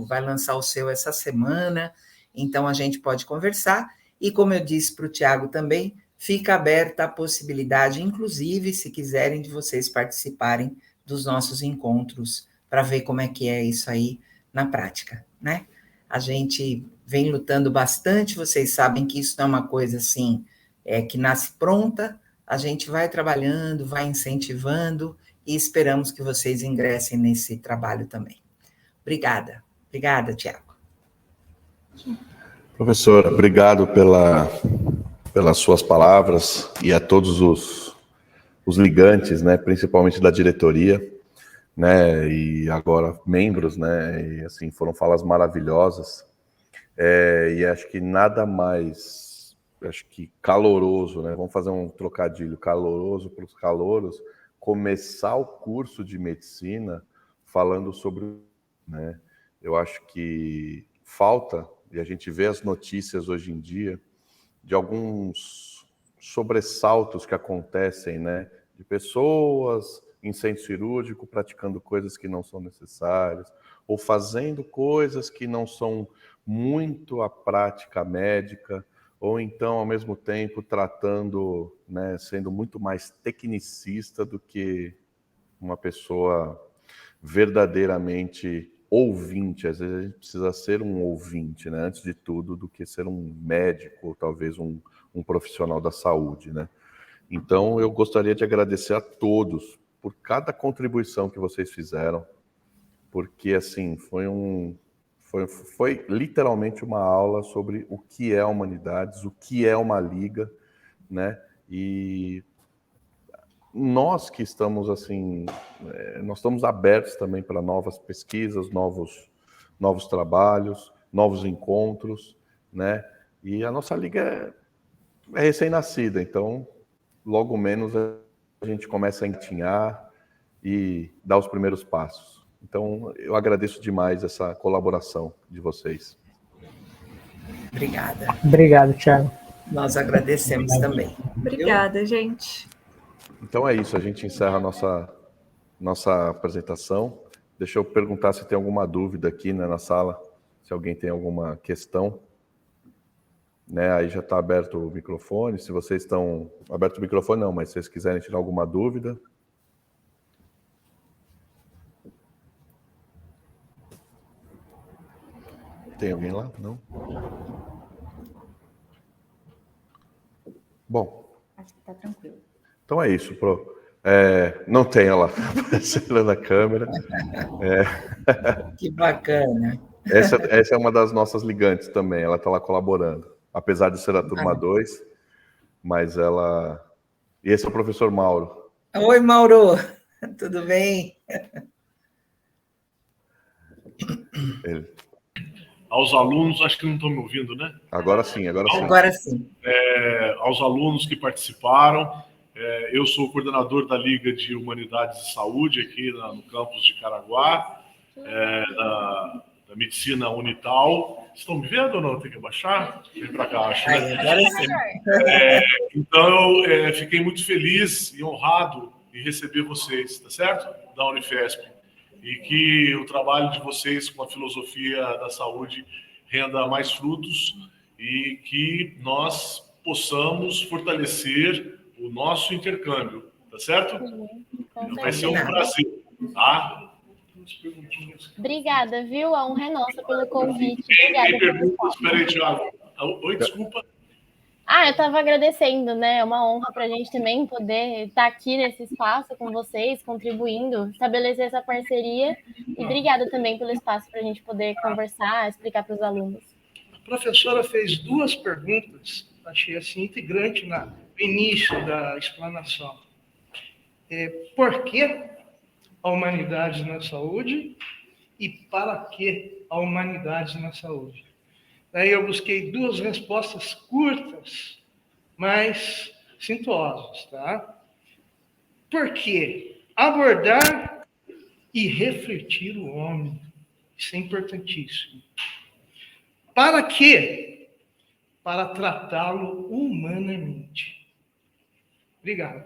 vai lançar o seu essa semana, então a gente pode conversar, e como eu disse para o Tiago também, fica aberta a possibilidade, inclusive, se quiserem, de vocês participarem dos nossos encontros, para ver como é que é isso aí na prática, né? A gente vem lutando bastante, vocês sabem que isso não é uma coisa assim, que nasce pronta, a gente vai trabalhando, vai incentivando, e esperamos que vocês ingressem nesse trabalho também. Obrigada, Tiago. Professora, obrigado pelas suas palavras e a todos os ligantes, né, principalmente da diretoria, né, e agora membros, né, e assim, foram falas maravilhosas, e acho que nada mais, acho que caloroso, né, vamos fazer um trocadilho, caloroso para os calouros, começar o curso de medicina falando sobre, né, eu acho que falta, e a gente vê as notícias hoje em dia, de alguns sobressaltos que acontecem, né, de pessoas em centro cirúrgico praticando coisas que não são necessárias, ou fazendo coisas que não são muito a prática médica, ou então, ao mesmo tempo, tratando, né, sendo muito mais tecnicista do que uma pessoa verdadeiramente ouvinte. Às vezes a gente precisa ser um ouvinte, né, antes de tudo, do que ser um médico, ou talvez um profissional da saúde, né? Então, eu gostaria de agradecer a todos por cada contribuição que vocês fizeram, porque, assim, foi literalmente uma aula sobre o que é humanidades, o que é uma liga, né? E nós que estamos, assim, nós estamos abertos também para novas pesquisas, novos trabalhos, novos encontros, né? E a nossa liga é recém-nascida, então logo menos a gente começa a engatinhar e dar os primeiros passos. Então, eu agradeço demais essa colaboração de vocês. Obrigada. Obrigado, Thiago. Nós agradecemos também. Obrigada, gente. Então é isso, a gente encerra a nossa apresentação. Deixa eu perguntar se tem alguma dúvida aqui, né, na sala, se alguém tem alguma questão. Né, aí já está aberto o microfone. Se vocês estão... Aberto o microfone não, mas se vocês quiserem tirar alguma dúvida... Tem alguém lá? Não? Bom. Acho que está tranquilo. Então é isso, Pro. Não tem ela aparecendo na câmera. Que bacana. Essa é uma das nossas ligantes também, ela está lá colaborando. Apesar de ser a turma 2, mas ela... E esse é o professor Mauro. Oi, Mauro. Tudo bem? Ele... Aos alunos, acho que não estão me ouvindo, né? Agora sim, agora sim. Agora sim. Aos alunos que participaram, eu sou o coordenador da Liga de Humanidades e Saúde aqui no campus de Caraguá, da Medicina Unital. Estão me vendo ou não? Tem que abaixar? Vem para cá, acho, né? Agora sim. Então, eu fiquei muito feliz e honrado em receber vocês, tá certo? Da Unifesp. E que o trabalho de vocês com a filosofia da saúde renda mais frutos e que nós possamos fortalecer o nosso intercâmbio, tá certo? Vai ser um prazer, tá? Obrigada, viu? A honra é nossa pelo convite. Tem perguntas? Espera aí, Thiago. Oi, desculpa. Eu estava agradecendo, né? É uma honra para a gente também poder estar aqui nesse espaço com vocês, contribuindo, estabelecer essa parceria. E obrigada também pelo espaço para a gente poder conversar, explicar para os alunos. A professora fez 2 perguntas, achei assim integrante no início da explanação. Por que a humanidade na saúde e para que a humanidade na saúde? Daí eu busquei 2 respostas curtas, mas sintuosas, tá? Por quê? Abordar e refletir o homem. Isso é importantíssimo. Para quê? Para tratá-lo humanamente. Obrigado.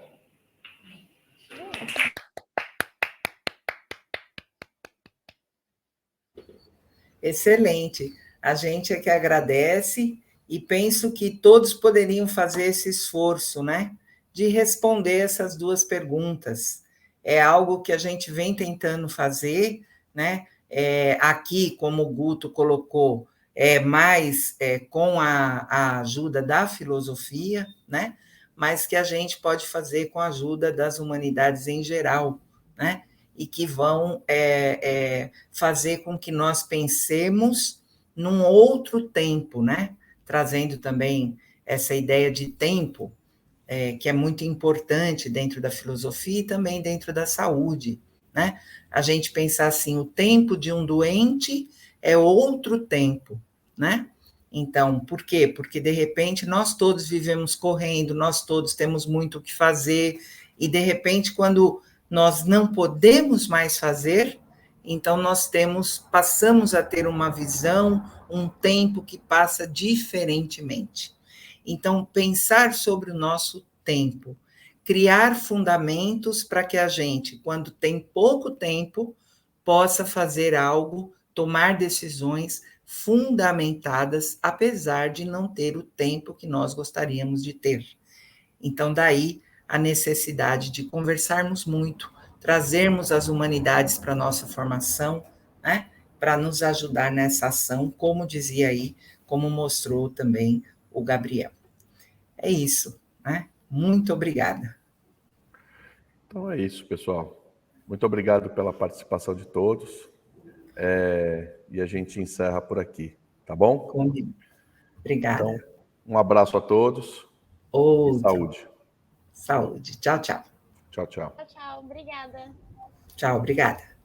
Excelente. A gente é que agradece e penso que todos poderiam fazer esse esforço, né? De responder essas 2 perguntas. É algo que a gente vem tentando fazer, né? Aqui, como o Guto colocou, mais com a ajuda da filosofia, né? Mas que a gente pode fazer com a ajuda das humanidades em geral, né? E que vão fazer com que nós pensemos num outro tempo, né? Trazendo também essa ideia de tempo, que é muito importante dentro da filosofia e também dentro da saúde, né? A gente pensar assim, o tempo de um doente é outro tempo, né? Então, por quê? Porque, de repente, nós todos vivemos correndo, nós todos temos muito o que fazer, e, de repente, quando nós não podemos mais fazer, então nós passamos a ter uma visão, um tempo que passa diferentemente. Então, pensar sobre o nosso tempo, criar fundamentos para que a gente, quando tem pouco tempo, possa fazer algo, tomar decisões fundamentadas, apesar de não ter o tempo que nós gostaríamos de ter. Então, daí a necessidade de conversarmos muito, trazermos as humanidades para a nossa formação, né? Para nos ajudar nessa ação, como dizia aí, como mostrou também o Gabriel. É isso, né? Muito obrigada. Então é isso, pessoal. Muito obrigado pela participação de todos. E a gente encerra por aqui, tá bom? Obrigada. Então, um abraço a todos. E saúde. Saúde. Tchau, tchau. Tchau, tchau. Tchau, tchau. Obrigada. Tchau, obrigada.